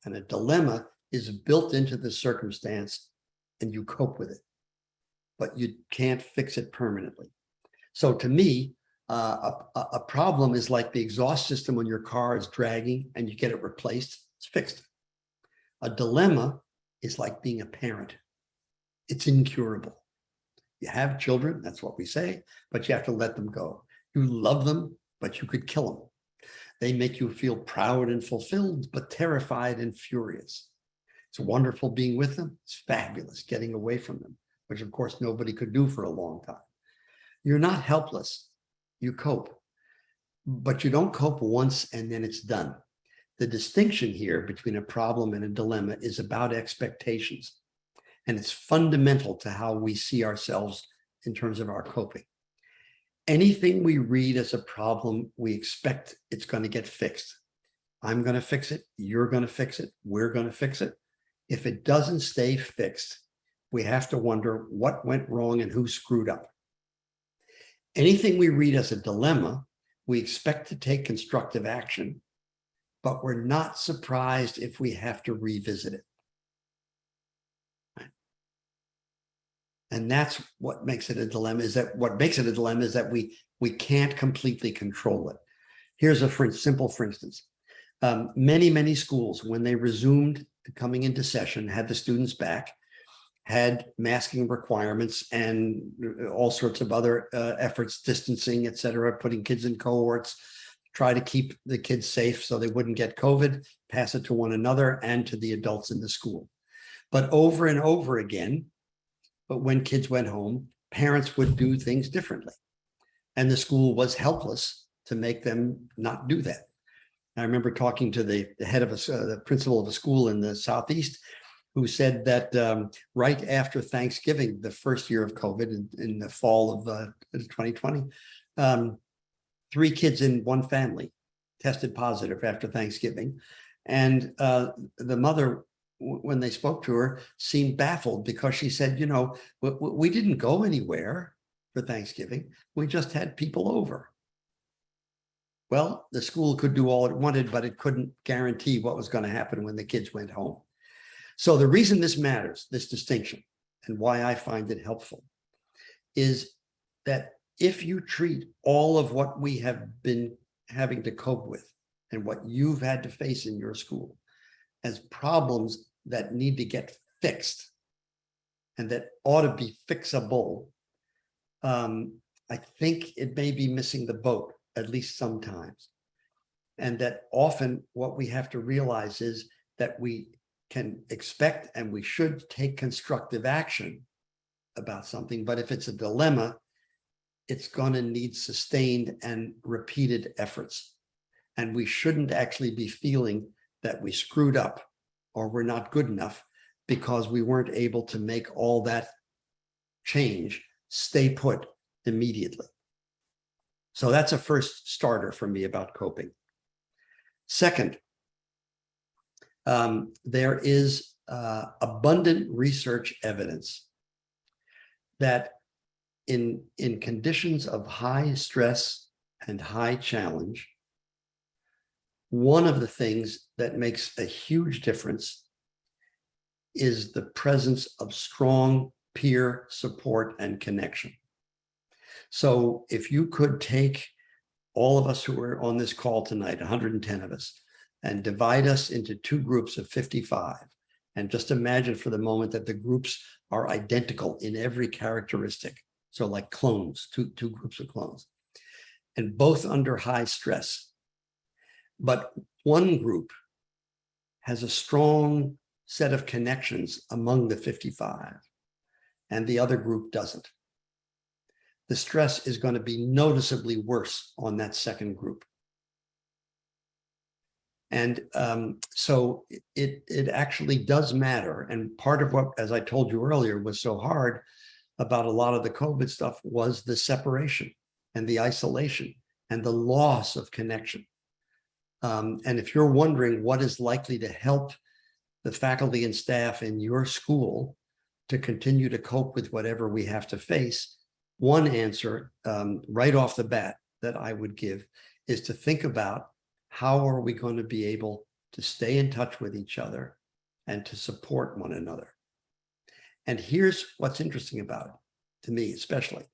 And a dilemma is built into the circumstance and you cope with it, but you can't fix it permanently. So to me, a problem is like the exhaust system on your car is dragging and you get it replaced, it's fixed. A dilemma is like being a parent. It's incurable. You have children, that's what we say, but you have to let them go. You love them, but you could kill them. They make you feel proud and fulfilled, but terrified and furious. It's wonderful being with them. It's fabulous getting away from them, which of course nobody could do for a long time. You're not helpless. You cope, but you don't cope once and then it's done. The distinction here between a problem and a dilemma is about expectations. And it's fundamental to how we see ourselves in terms of our coping. Anything we read as a problem, we expect it's going to get fixed. I'm going to fix it. You're going to fix it. We're going to fix it. If it doesn't stay fixed, we have to wonder what went wrong and who screwed up. Anything we read as a dilemma, we expect to take constructive action, but we're not surprised if we have to revisit it. And that's what makes it a dilemma, is that we can't completely control it. Here's a simple for instance. Many schools, when they resumed coming into session, had the students back, had masking requirements and all sorts of other efforts, distancing, et cetera, putting kids in cohorts, try to keep the kids safe so they wouldn't get COVID, pass it to one another and to the adults in the school. But over and over again, but when kids went home, parents would do things differently. And the school was helpless to make them not do that. I remember talking to the head of the principal of a school in the Southeast, who said that right after Thanksgiving, the first year of COVID in the fall of 2020, 3 kids in one family tested positive after Thanksgiving. And the mother, when they spoke to her, seemed baffled because she said, you know, we didn't go anywhere for Thanksgiving. We just had people over. Well, the school could do all it wanted, but it couldn't guarantee what was going to happen when the kids went home. So the reason this matters, this distinction, and why I find it helpful, is that if you treat all of what we have been having to cope with and what you've had to face in your school as problems that need to get fixed and that ought to be fixable, I think it may be missing the boat, at least sometimes. And that often what we have to realize is that we can expect and we should take constructive action about something, but if it's a dilemma, it's going to need sustained and repeated efforts. And we shouldn't actually be feeling that we screwed up or we're not good enough because we weren't able to make all that change stay put immediately. So that's a first starter for me about coping. Second, there is abundant research evidence that in conditions of high stress and high challenge, one of the things that makes a huge difference is the presence of strong peer support and connection. So if you could take all of us who are on this call tonight, 110 of us, and divide us into two groups of 55. And just imagine for the moment that the groups are identical in every characteristic. So like clones, two groups of clones, and both under high stress. But one group has a strong set of connections among the 55, and the other group doesn't. The stress is going to be noticeably worse on that second group. And so it actually does matter. And part of what, as I told you earlier, was so hard about a lot of the COVID stuff was the separation and the isolation and the loss of connection. And if you're wondering what is likely to help the faculty and staff in your school to continue to cope with whatever we have to face, one answer right off the bat that I would give is to think about how are we going to be able to stay in touch with each other and to support one another. And here's what's interesting about it, to me especially.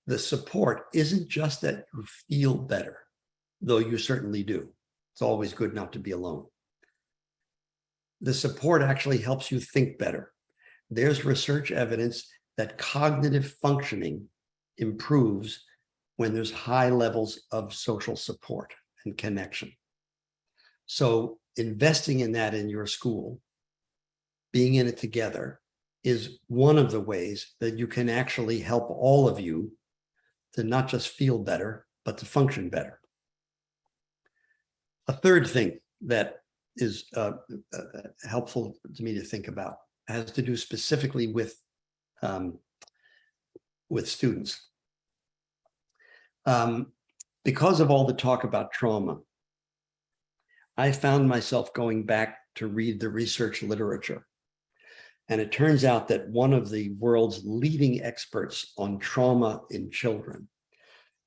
The support isn't just that you feel better, though you certainly do. It's always good not to be alone. The support actually helps you think better. There's research evidence that cognitive functioning improves when there's high levels of social support and connection. So investing in that in your school, being in it together, is one of the ways that you can actually help all of you to not just feel better, but to function better. A third thing that is helpful to me to think about has to do specifically with students. Because of all the talk about trauma, I found myself going back to read the research literature. And it turns out that one of the world's leading experts on trauma in children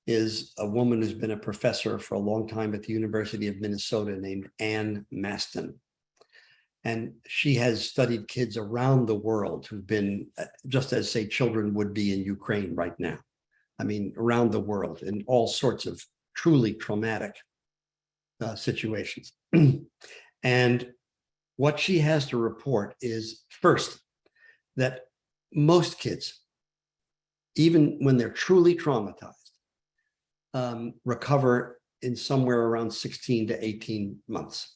is a woman who's been a professor for a long time at the University of Minnesota named Ann Maston. And she has studied kids around the world who've been, just as say children would be in Ukraine right now. I mean, around the world in all sorts of truly traumatic situations. And what she has to report is, first, that most kids, even when they're truly traumatized, recover in somewhere around 16 to 18 months.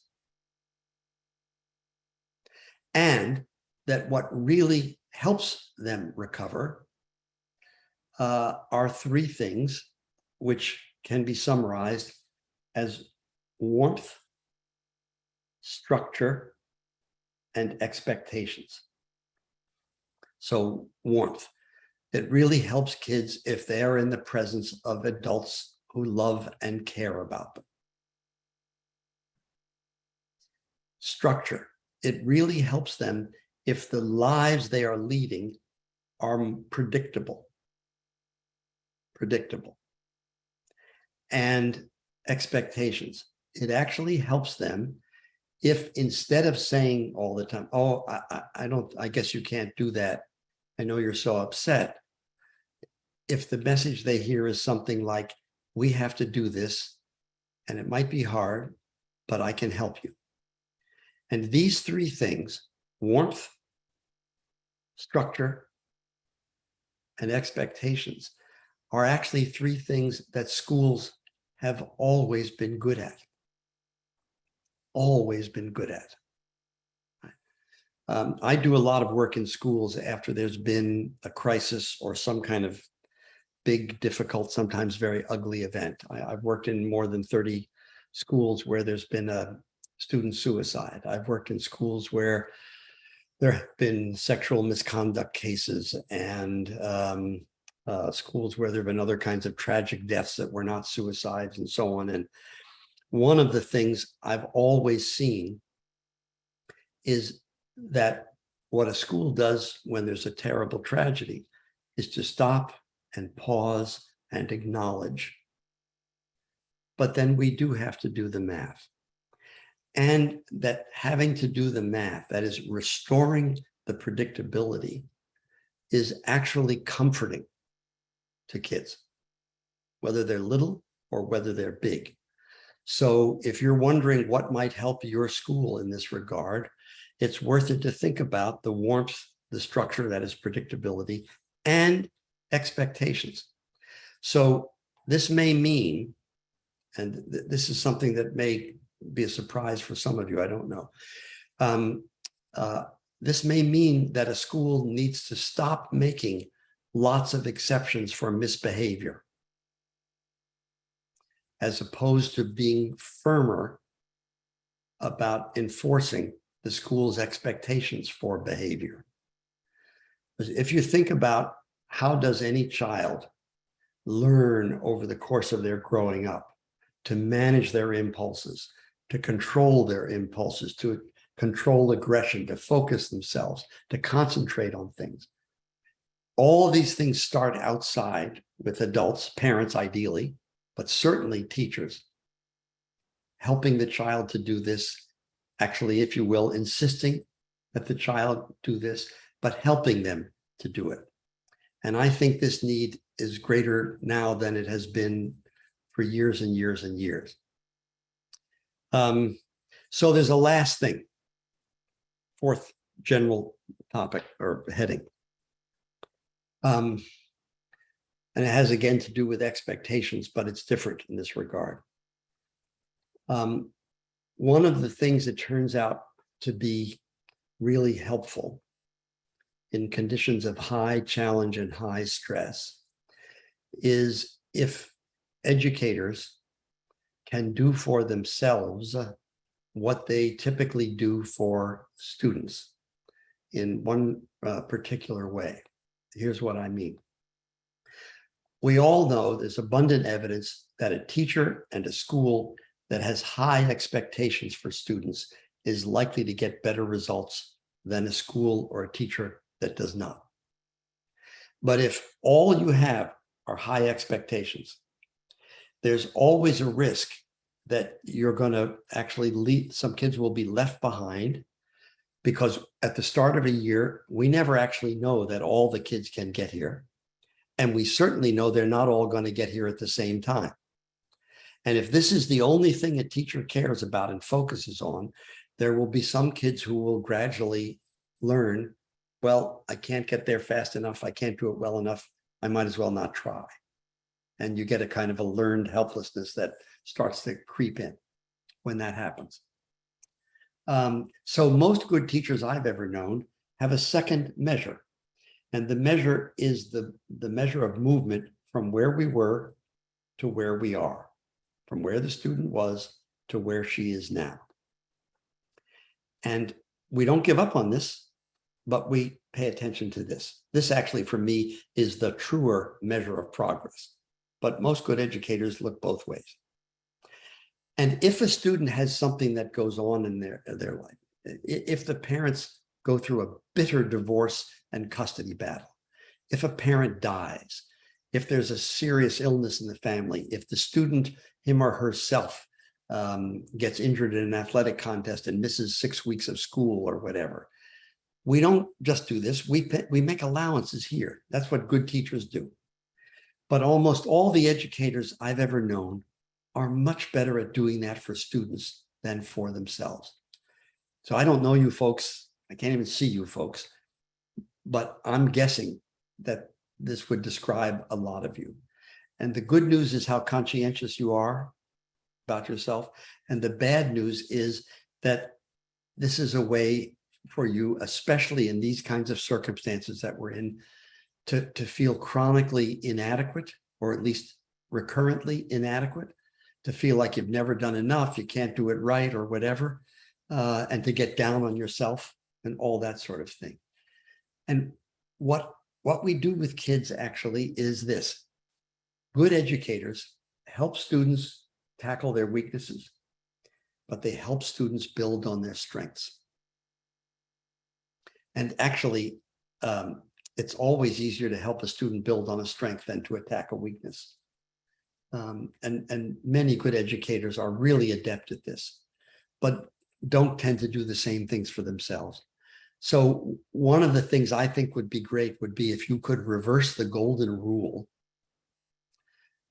And that what really helps them recover are three things, which can be summarized as warmth, structure, and expectations. So warmth, it really helps kids if they are in the presence of adults who love and care about them. Structure, it really helps them if the lives they are leading are predictable. And expectations, it actually helps them if instead of saying all the time, oh, I guess you can't do that, I know you're so upset, if the message they hear is something like, we have to do this, and it might be hard, but I can help you. And these three things, warmth, structure, and expectations, are actually three things that schools have always been good at. Always been good at. I do a lot of work in schools after there's been a crisis or some kind of big, difficult, sometimes very ugly event. I've worked in more than 30 schools where there's been a student suicide. I've worked in schools where there have been sexual misconduct cases, and schools where there have been other kinds of tragic deaths that were not suicides and so on. And one of the things I've always seen is that what a school does when there's a terrible tragedy is to stop and pause and acknowledge. But then we do have to do the math. And that having to do the math, that is restoring the predictability, is actually comforting to kids, whether they're little or whether they're big. So if you're wondering what might help your school in this regard, it's worth it to think about the warmth, the structure, that is predictability, and expectations. So this may mean, and this is something that may be a surprise for some of you, I don't know. This may mean that a school needs to stop making lots of exceptions for misbehavior, as opposed to being firmer about enforcing the school's expectations for behavior. If you think about how does any child learn over the course of their growing up to manage their impulses, to control their impulses, to control aggression, to focus themselves, to concentrate on things. All of these things start outside with adults, parents ideally, but certainly teachers, helping the child to do this, actually, if you will, insisting that the child do this, but helping them to do it. And I think this need is greater now than it has been for years and years and years. So there's a last thing, fourth general topic or heading. And it has again to do with expectations, but it's different in this regard. One of the things that turns out to be really helpful in conditions of high challenge and high stress is if educators can do for themselves what they typically do for students in one particular way. Here's what I mean. We all know there's abundant evidence that a teacher and a school that has high expectations for students is likely to get better results than a school or a teacher that does not. But if all you have are high expectations, there's always a risk that you're going to actually lead, some kids will be left behind, because at the start of a year, we never actually know that all the kids can get here. And we certainly know they're not all going to get here at the same time. And if this is the only thing a teacher cares about and focuses on, there will be some kids who will gradually learn, well, I can't get there fast enough. I can't do it well enough. I might as well not try. And you get a kind of a learned helplessness that starts to creep in when that happens. So most good teachers I've ever known have a second measure. And the measure is the measure of movement from where we were to where we are, from where the student was to where she is now. And we don't give up on this, but we pay attention to this. This actually, for me, is the truer measure of progress. But most good educators look both ways. And if a student has something that goes on in their life, if the parents go through a bitter divorce and custody battle, if a parent dies, if there's a serious illness in the family, if the student, him or herself, gets injured in an athletic contest and misses 6 weeks of school or whatever, we don't just do this. We make allowances here. That's what good teachers do. But almost all the educators I've ever known are much better at doing that for students than for themselves. So I don't know you folks. I can't even see you folks, but I'm guessing that this would describe a lot of you. And the good news is how conscientious you are about yourself. And the bad news is that this is a way for you, especially in these kinds of circumstances that we're in, to feel chronically inadequate, or at least recurrently inadequate, to feel like you've never done enough, you can't do it right or whatever, and to get down on yourself and all that sort of thing. And what we do with kids actually is this. Good educators help students tackle their weaknesses, but they help students build on their strengths. And actually, it's always easier to help a student build on a strength than to attack a weakness. And many good educators are really adept at this, but don't tend to do the same things for themselves. So one of the things I think would be great would be if you could reverse the golden rule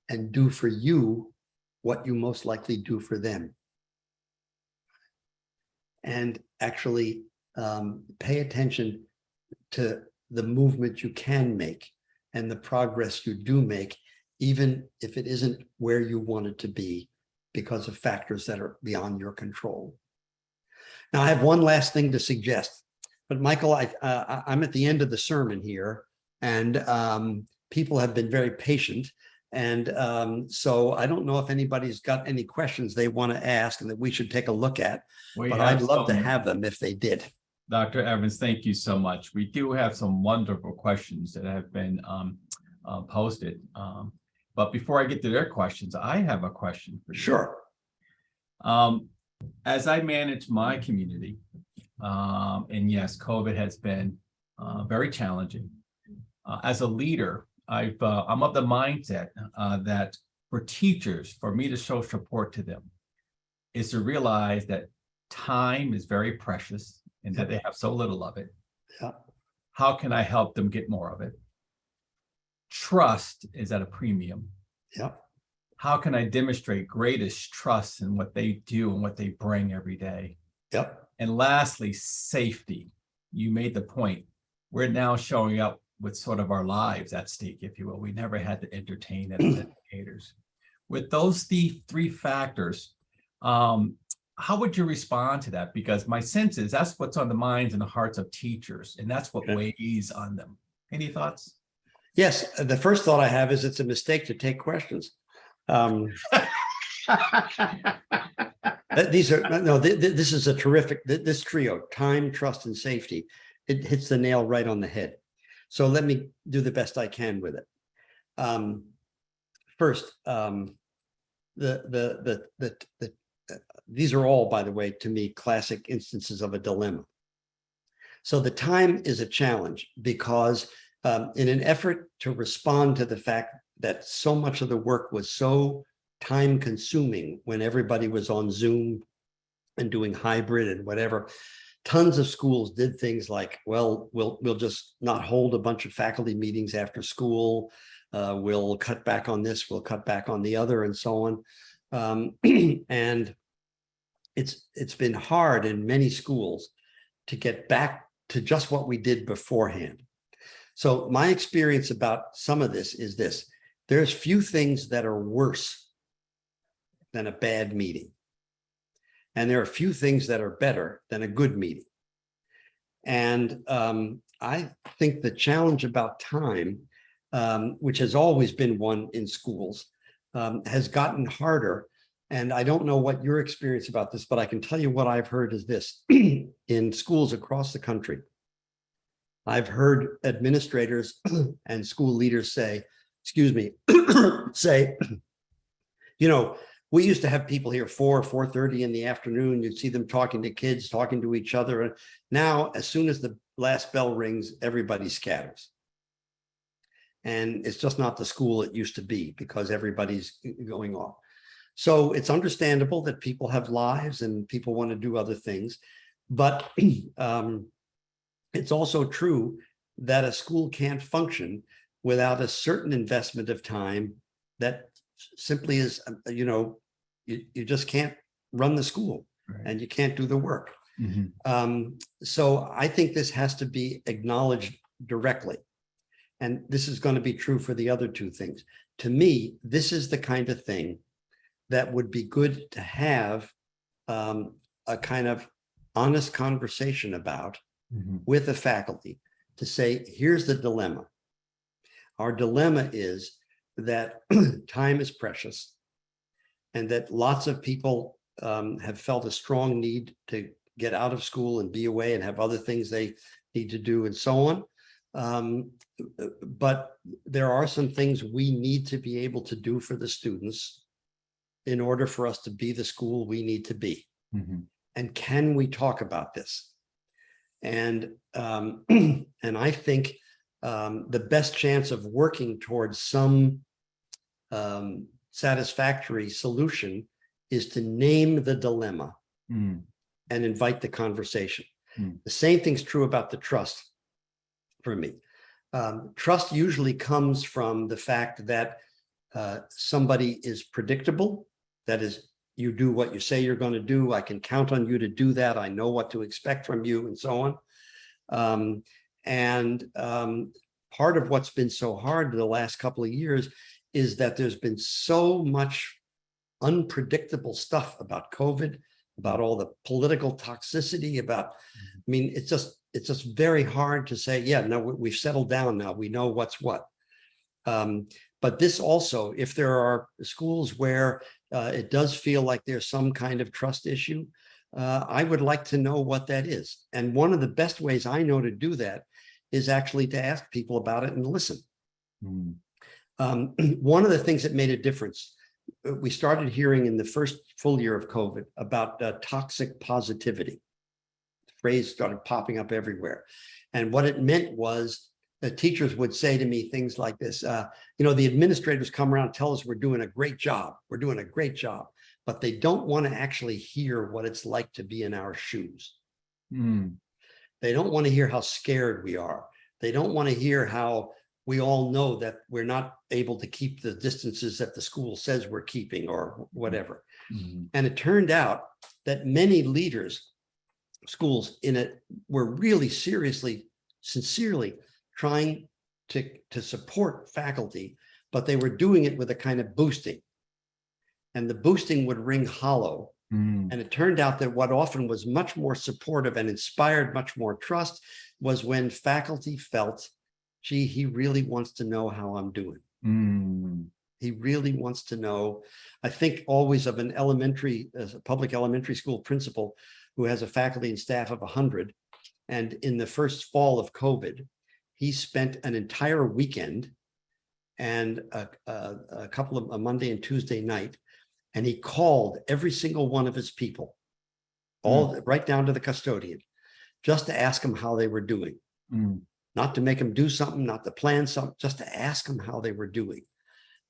and do for you what you most likely do for them. And actually pay attention to the movement you can make and the progress you do make, even if it isn't where you want it to be because of factors that are beyond your control. Now, I have one last thing to suggest, but Michael, I'm at the end of the sermon here, and people have been very patient. And so I don't know if anybody's got any questions they want to ask and that we should take a look at, but I'd love to have them if they did. Dr. Evans, thank you so much. We do have some wonderful questions that have been posted. But before I get to their questions, I have a question for you. Sure. As I manage my community, and yes, COVID has been very challenging. As a leader, I'm of the mindset that for teachers, for me to show support to them, is to realize that time is very precious and that they have so little of it. Yeah. How can I help them get more of it? Trust is at a premium. Yeah. How can I demonstrate greatest trust in what they do and what they bring every day? Yep. And lastly, safety. You made the point. We're now showing up with sort of our lives at stake, if you will. We never had to entertain as educators. With those three factors, how would you respond to that? Because my sense is that's what's on the minds and the hearts of teachers, and that's what weighs on them. Any thoughts? Yes, the first thought I have is it's a mistake to take questions. These are no. This is a terrific. This trio: time, trust, and safety. It hits the nail right on the head. So let me do the best I can with it. First, these are all, by the way, to me, classic instances of a dilemma. So the time is a challenge because in an effort to respond to the fact that so much of the work was so time consuming when everybody was on Zoom and doing hybrid and whatever, tons of schools did things like, well, we'll just not hold a bunch of faculty meetings after school. We'll cut back on this, we'll cut back on the other, and so on. And it's been hard in many schools to get back to just what we did beforehand. So my experience about some of this is this: there's few things that are worse than a bad meeting. And there are few things that are better than a good meeting. And I think the challenge about time, which has always been one in schools, has gotten harder. And I don't know what your experience about this, but I can tell you what I've heard is this. In schools across the country, I've heard administrators and school leaders say, excuse me, say, you know, we used to have people here 4:30 in the afternoon. You'd see them talking to kids, talking to each other. And now, as soon as the last bell rings, everybody scatters. And it's just not the school it used to be because everybody's going off. So it's understandable that people have lives and people want to do other things. But it's also true that a school can't function without a certain investment of time that simply is, you know, you just can't run the school, right, and you can't do the work. Mm-hmm. So I think this has to be acknowledged directly. And this is going to be true for the other two things. To me, this is the kind of thing that would be good to have a kind of honest conversation about with the faculty to say, here's the dilemma. Our dilemma is that time is precious and that lots of people have felt a strong need to get out of school and be away and have other things they need to do and so on. But there are some things we need to be able to do for the students in order for us to be the school we need to be. Mm-hmm. And can we talk about this? And I think the best chance of working towards some satisfactory solution is to name the dilemma and invite the conversation. The same thing's true about the trust for me. Trust usually comes from the fact that somebody is predictable That is, you do what you say you're going to do. I can count on you to do that. I know what to expect from you, and so on. Part of what's been so hard in the last couple of years is that there's been so much unpredictable stuff about COVID, about all the political toxicity, I mean, it's just very hard to say, yeah, no, we've settled down now. We know what's what. But this also, if there are schools where it does feel like there's some kind of trust issue, I would like to know what that is. And one of the best ways I know to do that is actually to ask people about it and listen. One of the things that made a difference, we started hearing in the first full year of COVID about toxic positivity. The phrase started popping up everywhere. And what it meant was the teachers would say to me things like this, the administrators come around and tell us we're doing a great job. We're doing a great job, but they don't want to actually hear what it's like to be in our shoes. They don't want to hear how scared we are. They don't want to hear how we all know that we're not able to keep the distances that the school says we're keeping or whatever. And it turned out that many leaders, schools in it, were really seriously, sincerely trying to support faculty, but they were doing it with a kind of boosting. And the boosting would ring hollow. And it turned out that what often was much more supportive and inspired much more trust was when faculty felt, gee, he really wants to know how I'm doing. He really wants to know. I think always of an public elementary school principal who has a faculty and staff of 100. And in the first fall of COVID, he spent an entire weekend and a Monday and Tuesday night, and he called every single one of his people, right down to the custodian, just to ask them how they were doing. Not to make them do something, not to plan something, just to ask them how they were doing.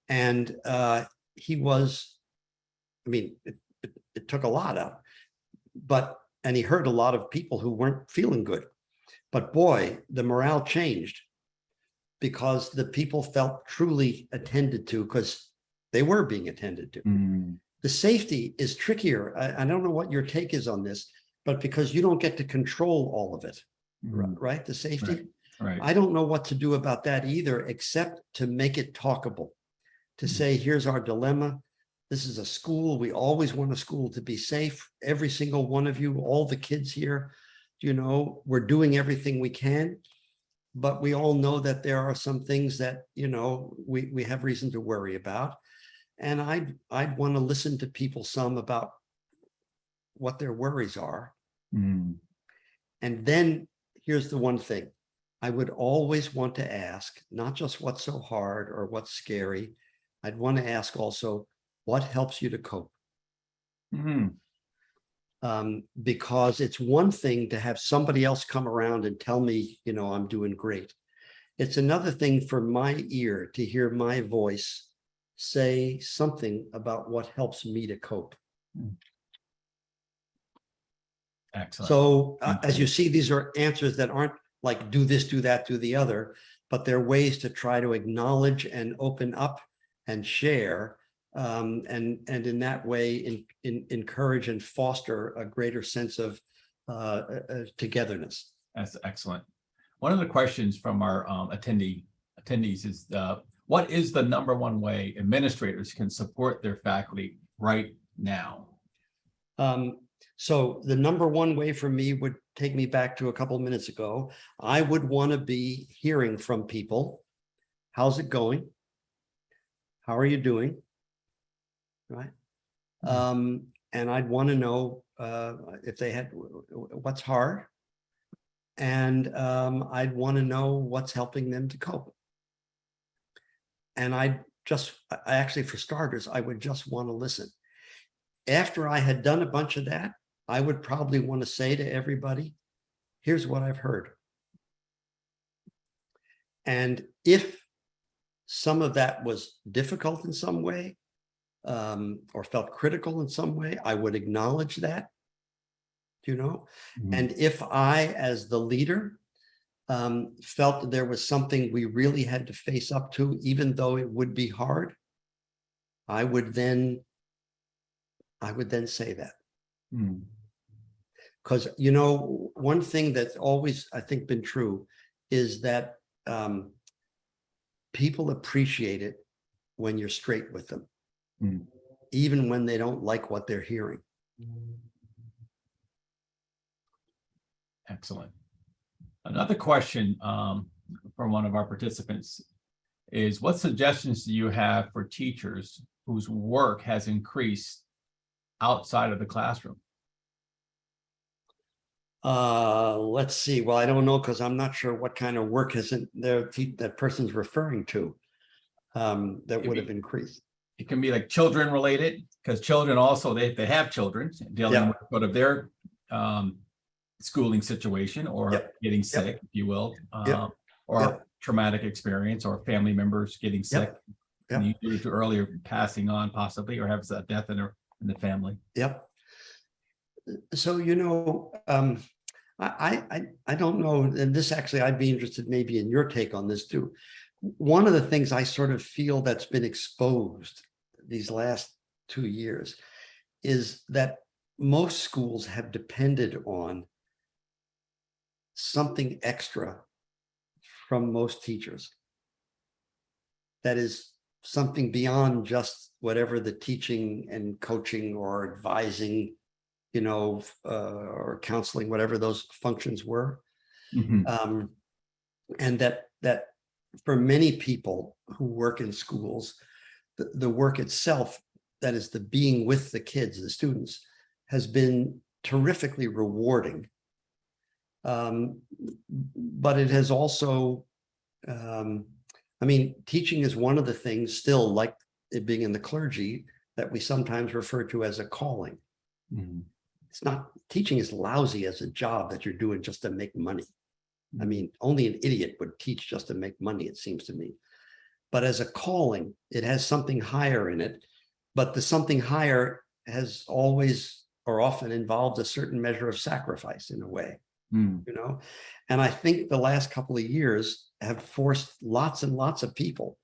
And he was, I mean, it took a lot out, and he heard a lot of people who weren't feeling good. But boy, the morale changed because the people felt truly attended to, because they were being attended to. The safety is trickier. I don't know what your take is on this, but because you don't get to control all of it, right? The safety. Right. I don't know what to do about that either, except to make it talkable, to say, here's our dilemma. This is a school. We always want a school to be safe. Every single one of you, all the kids here, we're doing everything we can, but we all know that there are some things that, we have reason to worry about. And I'd want to listen to people some about what their worries are. And then here's the one thing. I would always want to ask, not just what's so hard or what's scary. I'd want to ask also, what helps you to cope? Because it's one thing to have somebody else come around and tell me, I'm doing great. It's another thing for my ear to hear my voice say something about what helps me to cope. Excellent. So as you see, these are answers that aren't like do this, do that, do the other, but they're ways to try to acknowledge and open up and share, and in that way encourage and foster a greater sense of togetherness. That's excellent. One of the questions from our attendees is what is the number one way administrators can support their faculty right now? So the number one way for me would take me back to a couple of minutes ago. I would want to be hearing from people. How's it going? How are you doing? Right. And I'd want to know if they had what's hard. And I'd want to know what's helping them to cope. And I actually, for starters, I would just want to listen. After I had done a bunch of that, I would probably want to say to everybody, here's what I've heard. And if some of that was difficult in some way, or felt critical in some way, I would acknowledge that, And if I, as the leader, felt that there was something we really had to face up to, even though it would be hard, I would then I would then say that. Hmm. Because, you know, one thing that's always, I think, been true is that people appreciate it when you're straight with them, even when they don't like what they're hearing. Excellent. Another question from one of our participants is, what suggestions do you have for teachers whose work has increased outside of the classroom? Let's see. Well, I don't know, because I'm not sure what kind of work isn't there that person's referring to that would have increased. It can be like children related, because children also, they have children dealing Yeah. with sort of their schooling situation, or Yep. getting sick, if you will, Yep. or Yep. traumatic experience, or family members getting sick. Yep. And you alluded to earlier, passing on possibly, or have a death in the family. Yep. So, you know, I don't know, and this actually, I'd be interested maybe in your take on this too. One of the things I sort of feel that's been exposed these last 2 years is that most schools have depended on something extra from most teachers. That is something beyond just whatever the teaching and coaching or advising, you know, or counseling, whatever those functions were. Mhm. And that for many people who work in schools, the work itself, that is the being with the kids, the students, has been terrifically rewarding. But it has also, I mean, teaching is one of the things still, like it being in the clergy, that we sometimes refer to as a calling. Mhm. It's not, teaching is lousy as a job that you're doing just to make money. I mean, only an idiot would teach just to make money, it seems to me. But as a calling, it has something higher in it. But the something higher has always or often involved a certain measure of sacrifice in a way, you know? And I think the last couple of years have forced lots and lots of people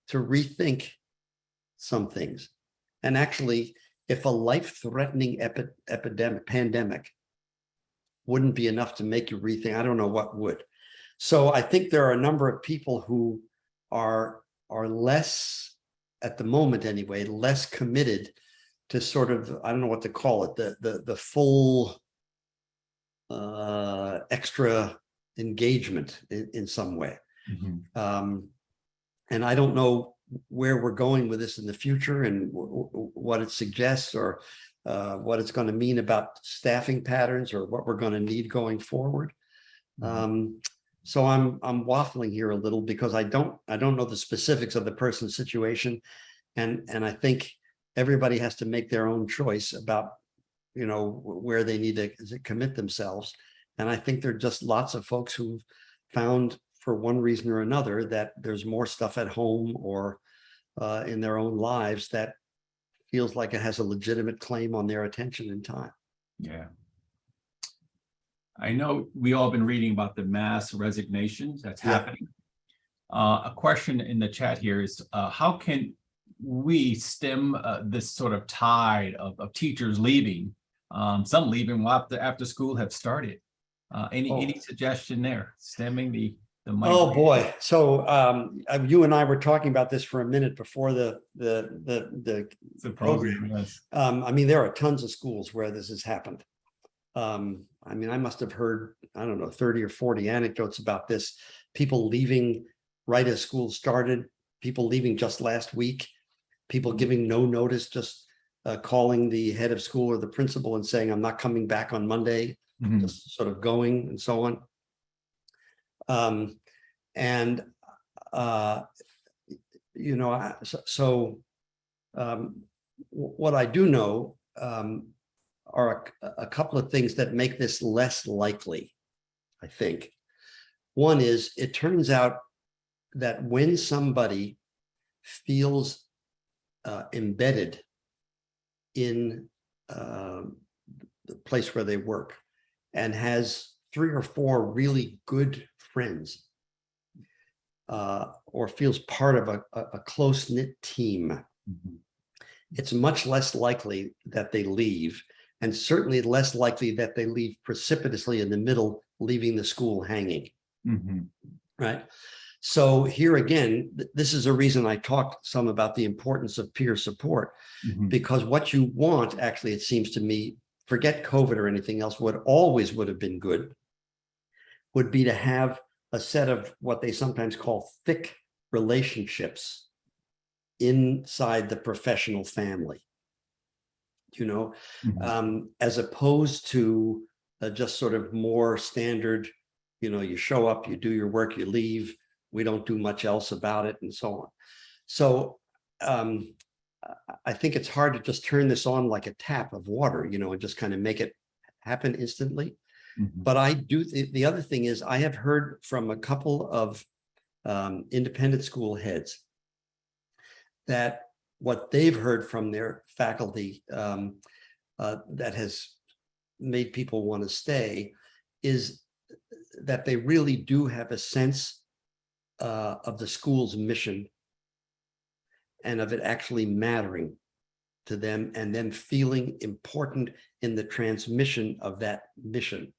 to rethink some things. And actually, if a life-threatening pandemic wouldn't be enough to make you rethink, I don't know what would. So I think there are a number of people who are less, at the moment anyway, less committed to sort of, I don't know what to call it, the full extra engagement in some way. And I don't know where we're going with this in the future, and what it suggests, or what it's going to mean about staffing patterns, or what we're going to need going forward. So I'm waffling here a little, because I don't know the specifics of the person's situation, and I think everybody has to make their own choice about, you know, where they need to commit themselves. And I think there are just lots of folks who've found, for one reason or another, that there's more stuff at home or in their own lives that feels like it has a legitimate claim on their attention and time. Yeah. I know we all been reading about the mass resignations that's happening. A question in the chat here is, how can we stem this sort of tide of teachers leaving? Some leaving after school have started. Any suggestion there, stemming the Oh boy! So you and I were talking about this for a minute before the program. Yes. I mean, there are tons of schools where this has happened. I mean, I must have heard, I don't know, 30 or 40 anecdotes about this. People leaving right as school started, people leaving just last week, people giving no notice, just calling the head of school or the principal and saying, I'm not coming back on Monday, just sort of going, and so on. You know, what I do know are a couple of things that make this less likely, I think. One is, it turns out that when somebody feels embedded in the place where they work and has 3 or 4 really good friends, or feels part of a close-knit team, it's much less likely that they leave, and certainly less likely that they leave precipitously in the middle, leaving the school hanging. Mhm. Right. So here again, this is a reason I talked some about the importance of peer support, Mhm. because what you want, actually, it seems to me, forget COVID or anything else, what always would have been good would be to have a set of what they sometimes call thick relationships inside the professional family, Mhm. as opposed to just sort of more standard, you show up, you do your work, you leave, we don't do much else about it, and so on. So I think it's hard to just turn this on like a tap of water, and just kind of make it happen instantly. Mhm. But I do, the other thing is, I have heard from a couple of independent school heads that what they've heard from their faculty that has made people want to stay is that they really do have a sense of the school's mission and of it actually mattering to them, and them feeling important in the transmission of that mission,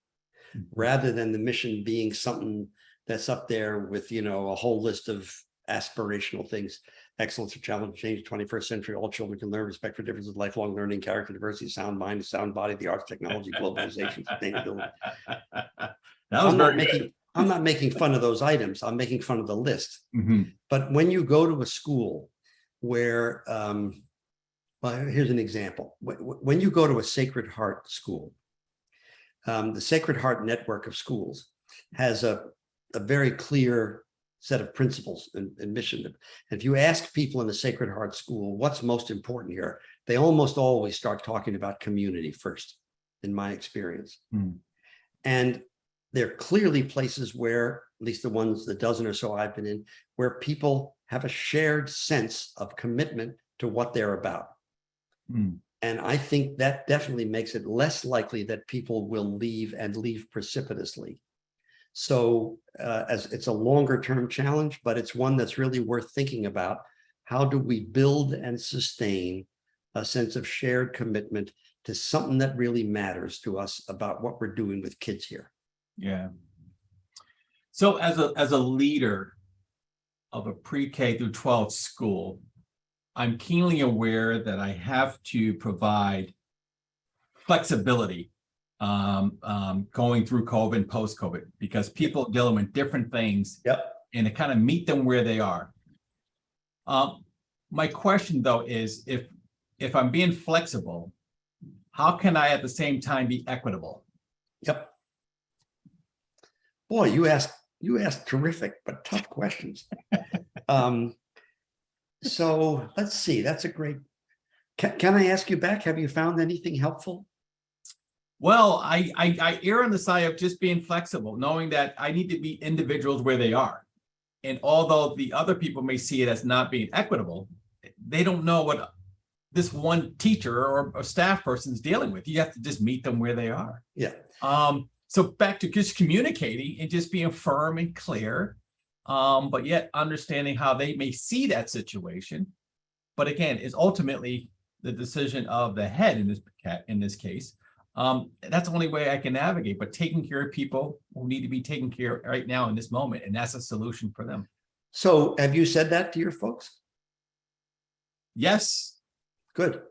rather than the mission being something that's up there with, a whole list of aspirational things: excellence or challenge, change, 21st century, all children can learn, respect for differences, lifelong learning, character, diversity, sound mind, sound body, the arts, technology, globalization, sustainability. That was very good. I'm not making fun of those items. I'm making fun of the list. Mhm. But when you go to a school where, well, here's an example. When you go to a Sacred Heart school, the Sacred Heart network of schools has a very clear set of principles and mission. And if you ask people in the Sacred Heart school, what's most important here, they almost always start talking about community first, in my experience. Mm. And there are clearly places where, at least the ones, the dozen or so I've been in, where people have a shared sense of commitment to what they're about. Mm. And I think that definitely makes it less likely that people will leave, and leave precipitously. So as it's a longer term challenge, but it's one that's really worth thinking about. How do we build and sustain a sense of shared commitment to something that really matters to us about what we're doing with kids here? Yeah. So as a leader of a pre-K through 12 school, I'm keenly aware that I have to provide flexibility going through COVID and post-COVID, because people dealing with different things. Yep. And to kind of meet them where they are. My question though is, if I'm being flexible, how can I at the same time be equitable? Yep. Boy, you asked terrific but tough questions. So let's see. That's a great. Can I ask you back? Have you found anything helpful? Well, I err on the side of just being flexible, knowing that I need to meet individuals where they are. And although the other people may see it as not being equitable, they don't know what this one teacher or a staff person is dealing with. You have to just meet them where they are. Yeah. So back to just communicating and just being firm and clear, but yet understanding how they may see that situation. But again, it's ultimately the decision of the head in this case. That's the only way I can navigate, but taking care of people who need to be taken care of right now in this moment, and that's a solution for them. So have you said that to your folks? Yes. Good.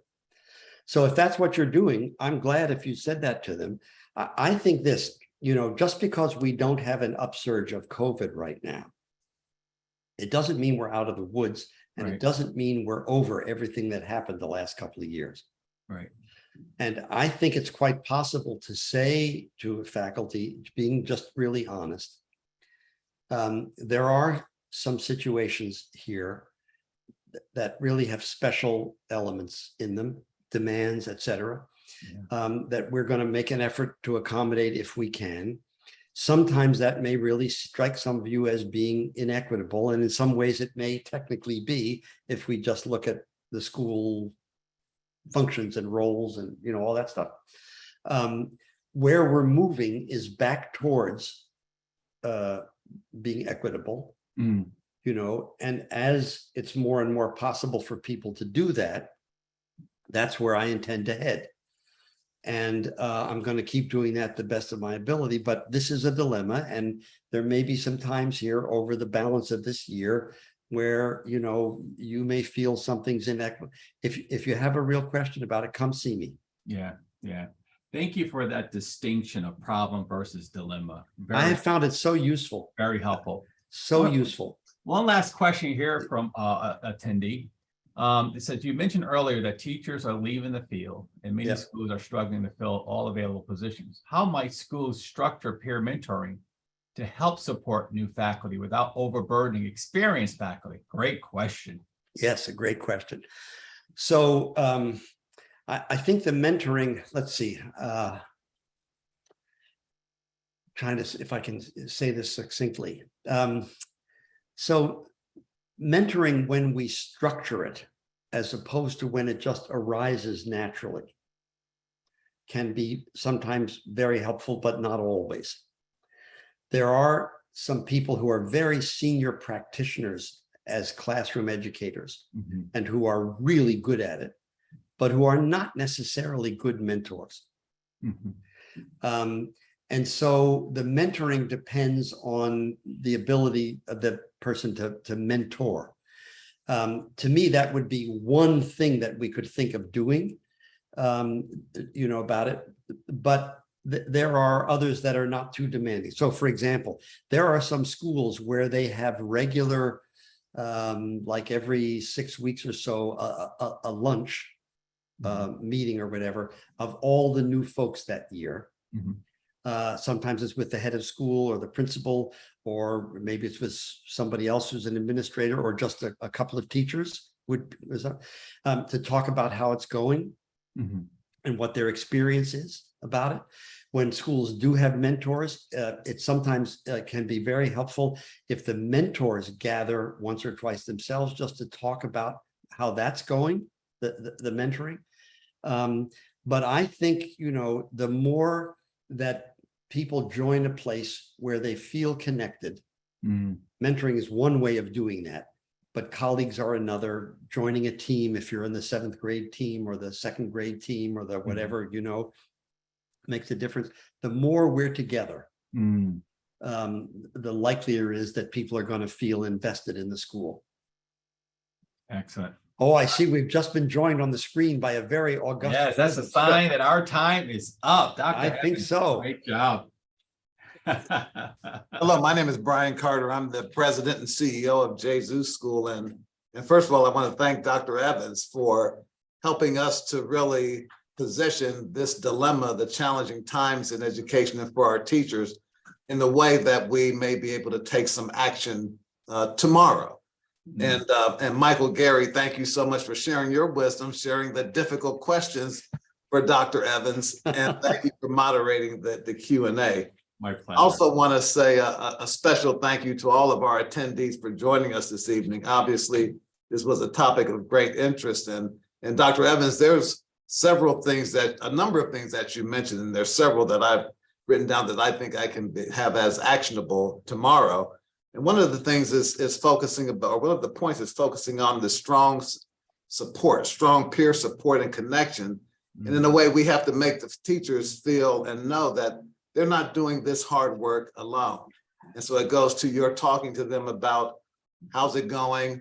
So if that's what you're doing, I'm glad if you said that to them. I think this, just because we don't have an upsurge of COVID right now, it doesn't mean we're out of the woods, and Right. It doesn't mean we're over everything that happened the last couple of years. Right. And I think it's quite possible to say to a faculty, being just really honest, there are some situations here that really have special elements in them, demands, et cetera, that we're going to make an effort to accommodate if we can. Sometimes that may really strike some of you as being inequitable, and in some ways it may technically be, if we just look at the school functions and roles and all that stuff. Where we're moving is back towards being equitable, Mm. and as it's more and more possible for people to do that, That's where I intend to head. And I'm going to keep doing that the best of my ability. But this is a dilemma. And there may be some times here over the balance of this year where, you know, you may feel something's inequitable. If you have a real question about it, come see me. Yeah, yeah. Thank you for that distinction of problem versus dilemma. I have found it so useful, Very helpful. so Well, useful. One last question here from attendee. It says, you mentioned earlier that teachers are leaving the field and many Yeah. schools are struggling to fill all available positions. How might schools structure peer mentoring to help support new faculty without overburdening experienced faculty? Great question. Yes, a great question. So I think the mentoring, let's see, trying to, if I can say this succinctly. So mentoring, when we structure it, as opposed to when it just arises naturally, can be sometimes very helpful, but not always. There are some people who are very senior practitioners as classroom educators and who are really good at it, but who are not necessarily good mentors. And so the mentoring depends on the ability of the person to mentor. To me, that would be one thing that we could think of doing, you know, about it. But there are others that are not too demanding. So, for example, there are some schools where they have regular, like every 6 weeks or so, a lunch meeting or whatever of all the new folks that year. Sometimes it's with the head of school or the principal, or maybe it's with somebody else who's an administrator, or just a couple of teachers to talk about how it's going and what their experience is about it. When schools do have mentors, it sometimes can be very helpful if the mentors gather once or twice themselves just to talk about how that's going, the mentoring. But I think, you know, the more that people join a place where they feel connected, mentoring is one way of doing that, but colleagues are another. Joining a team, if you're in the 7th grade team or the 2nd grade team or the whatever, you know, makes a difference. The more we're together, the likelier is that people are going to feel invested in the school. Excellent. Oh, I see. We've just been joined on the screen by a very august. Yes, that's a sign that our time is up. Dr. I think Evans, so. Great job. Hello, my name is Brian Carter. I'm the president and CEO of Gesu School. And first of all, I want to thank Dr. Evans for helping us to really position this dilemma, the challenging times in education and for our teachers, in the way that we may be able to take some action tomorrow. And Michael Gary, thank you so much for sharing your wisdom, sharing the difficult questions for Dr. Evans, and thank you for moderating the Q&A. My pleasure. I also want to say a special thank you to all of our attendees for joining us this evening. Obviously, this was a topic of great interest. And Dr. Evans, there's a number of things that you mentioned, and there's several that I've written down that I think I can have as actionable tomorrow. And one of the things is focusing about, or one of the points is focusing on the strong support, strong peer support and connection. And in a way, we have to make the teachers feel and know that they're not doing this hard work alone. And so it goes to your talking to them about how's it going,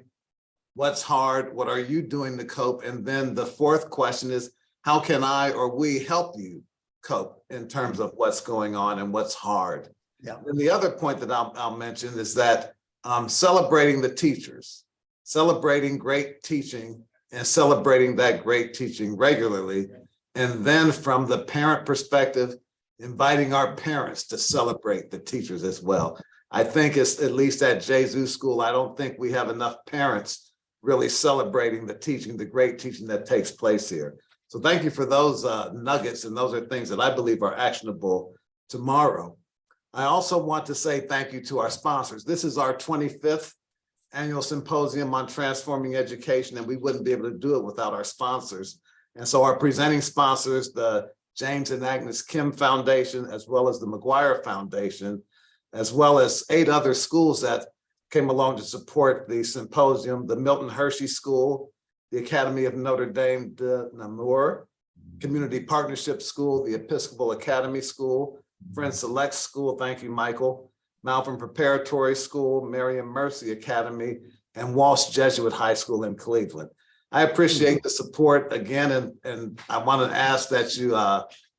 what's hard, what are you doing to cope? And then the fourth question is, how can I or we help you cope in terms of what's going on and what's hard? Yeah. And the other point that I'll mention is that celebrating the teachers, celebrating great teaching and celebrating that great teaching regularly. And then from the parent perspective, inviting our parents to celebrate the teachers as well. I think it's, at least at Gesu School, I don't think we have enough parents really celebrating the teaching, the great teaching that takes place here. So thank you for those nuggets, and those are things that I believe are actionable tomorrow. I also want to say thank you to our sponsors. This is our 25th annual symposium on transforming education, and we wouldn't be able to do it without our sponsors. And so our presenting sponsors, the James and Agnes Kim Foundation, as well as the McGuire Foundation, as well as 8 other schools that came along to support the symposium, the Milton Hershey School, the Academy of Notre Dame de Namur, Community Partnership School, the Episcopal Academy School, Friends Select School, thank you, Michael, Malvern Preparatory School, Miriam Mercy Academy, and Walsh Jesuit High School in Cleveland. I appreciate the support again, and I want to ask that you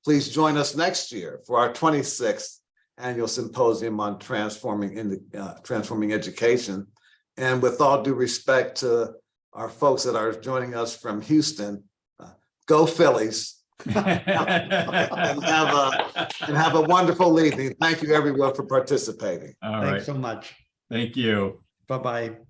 please join us next year for our 26th annual symposium on transforming education. And with all due respect to our folks that are joining us from Houston, go Phillies. And have a wonderful evening. Thank you everyone for participating. All right. Thanks so much. Thank you. Bye-bye.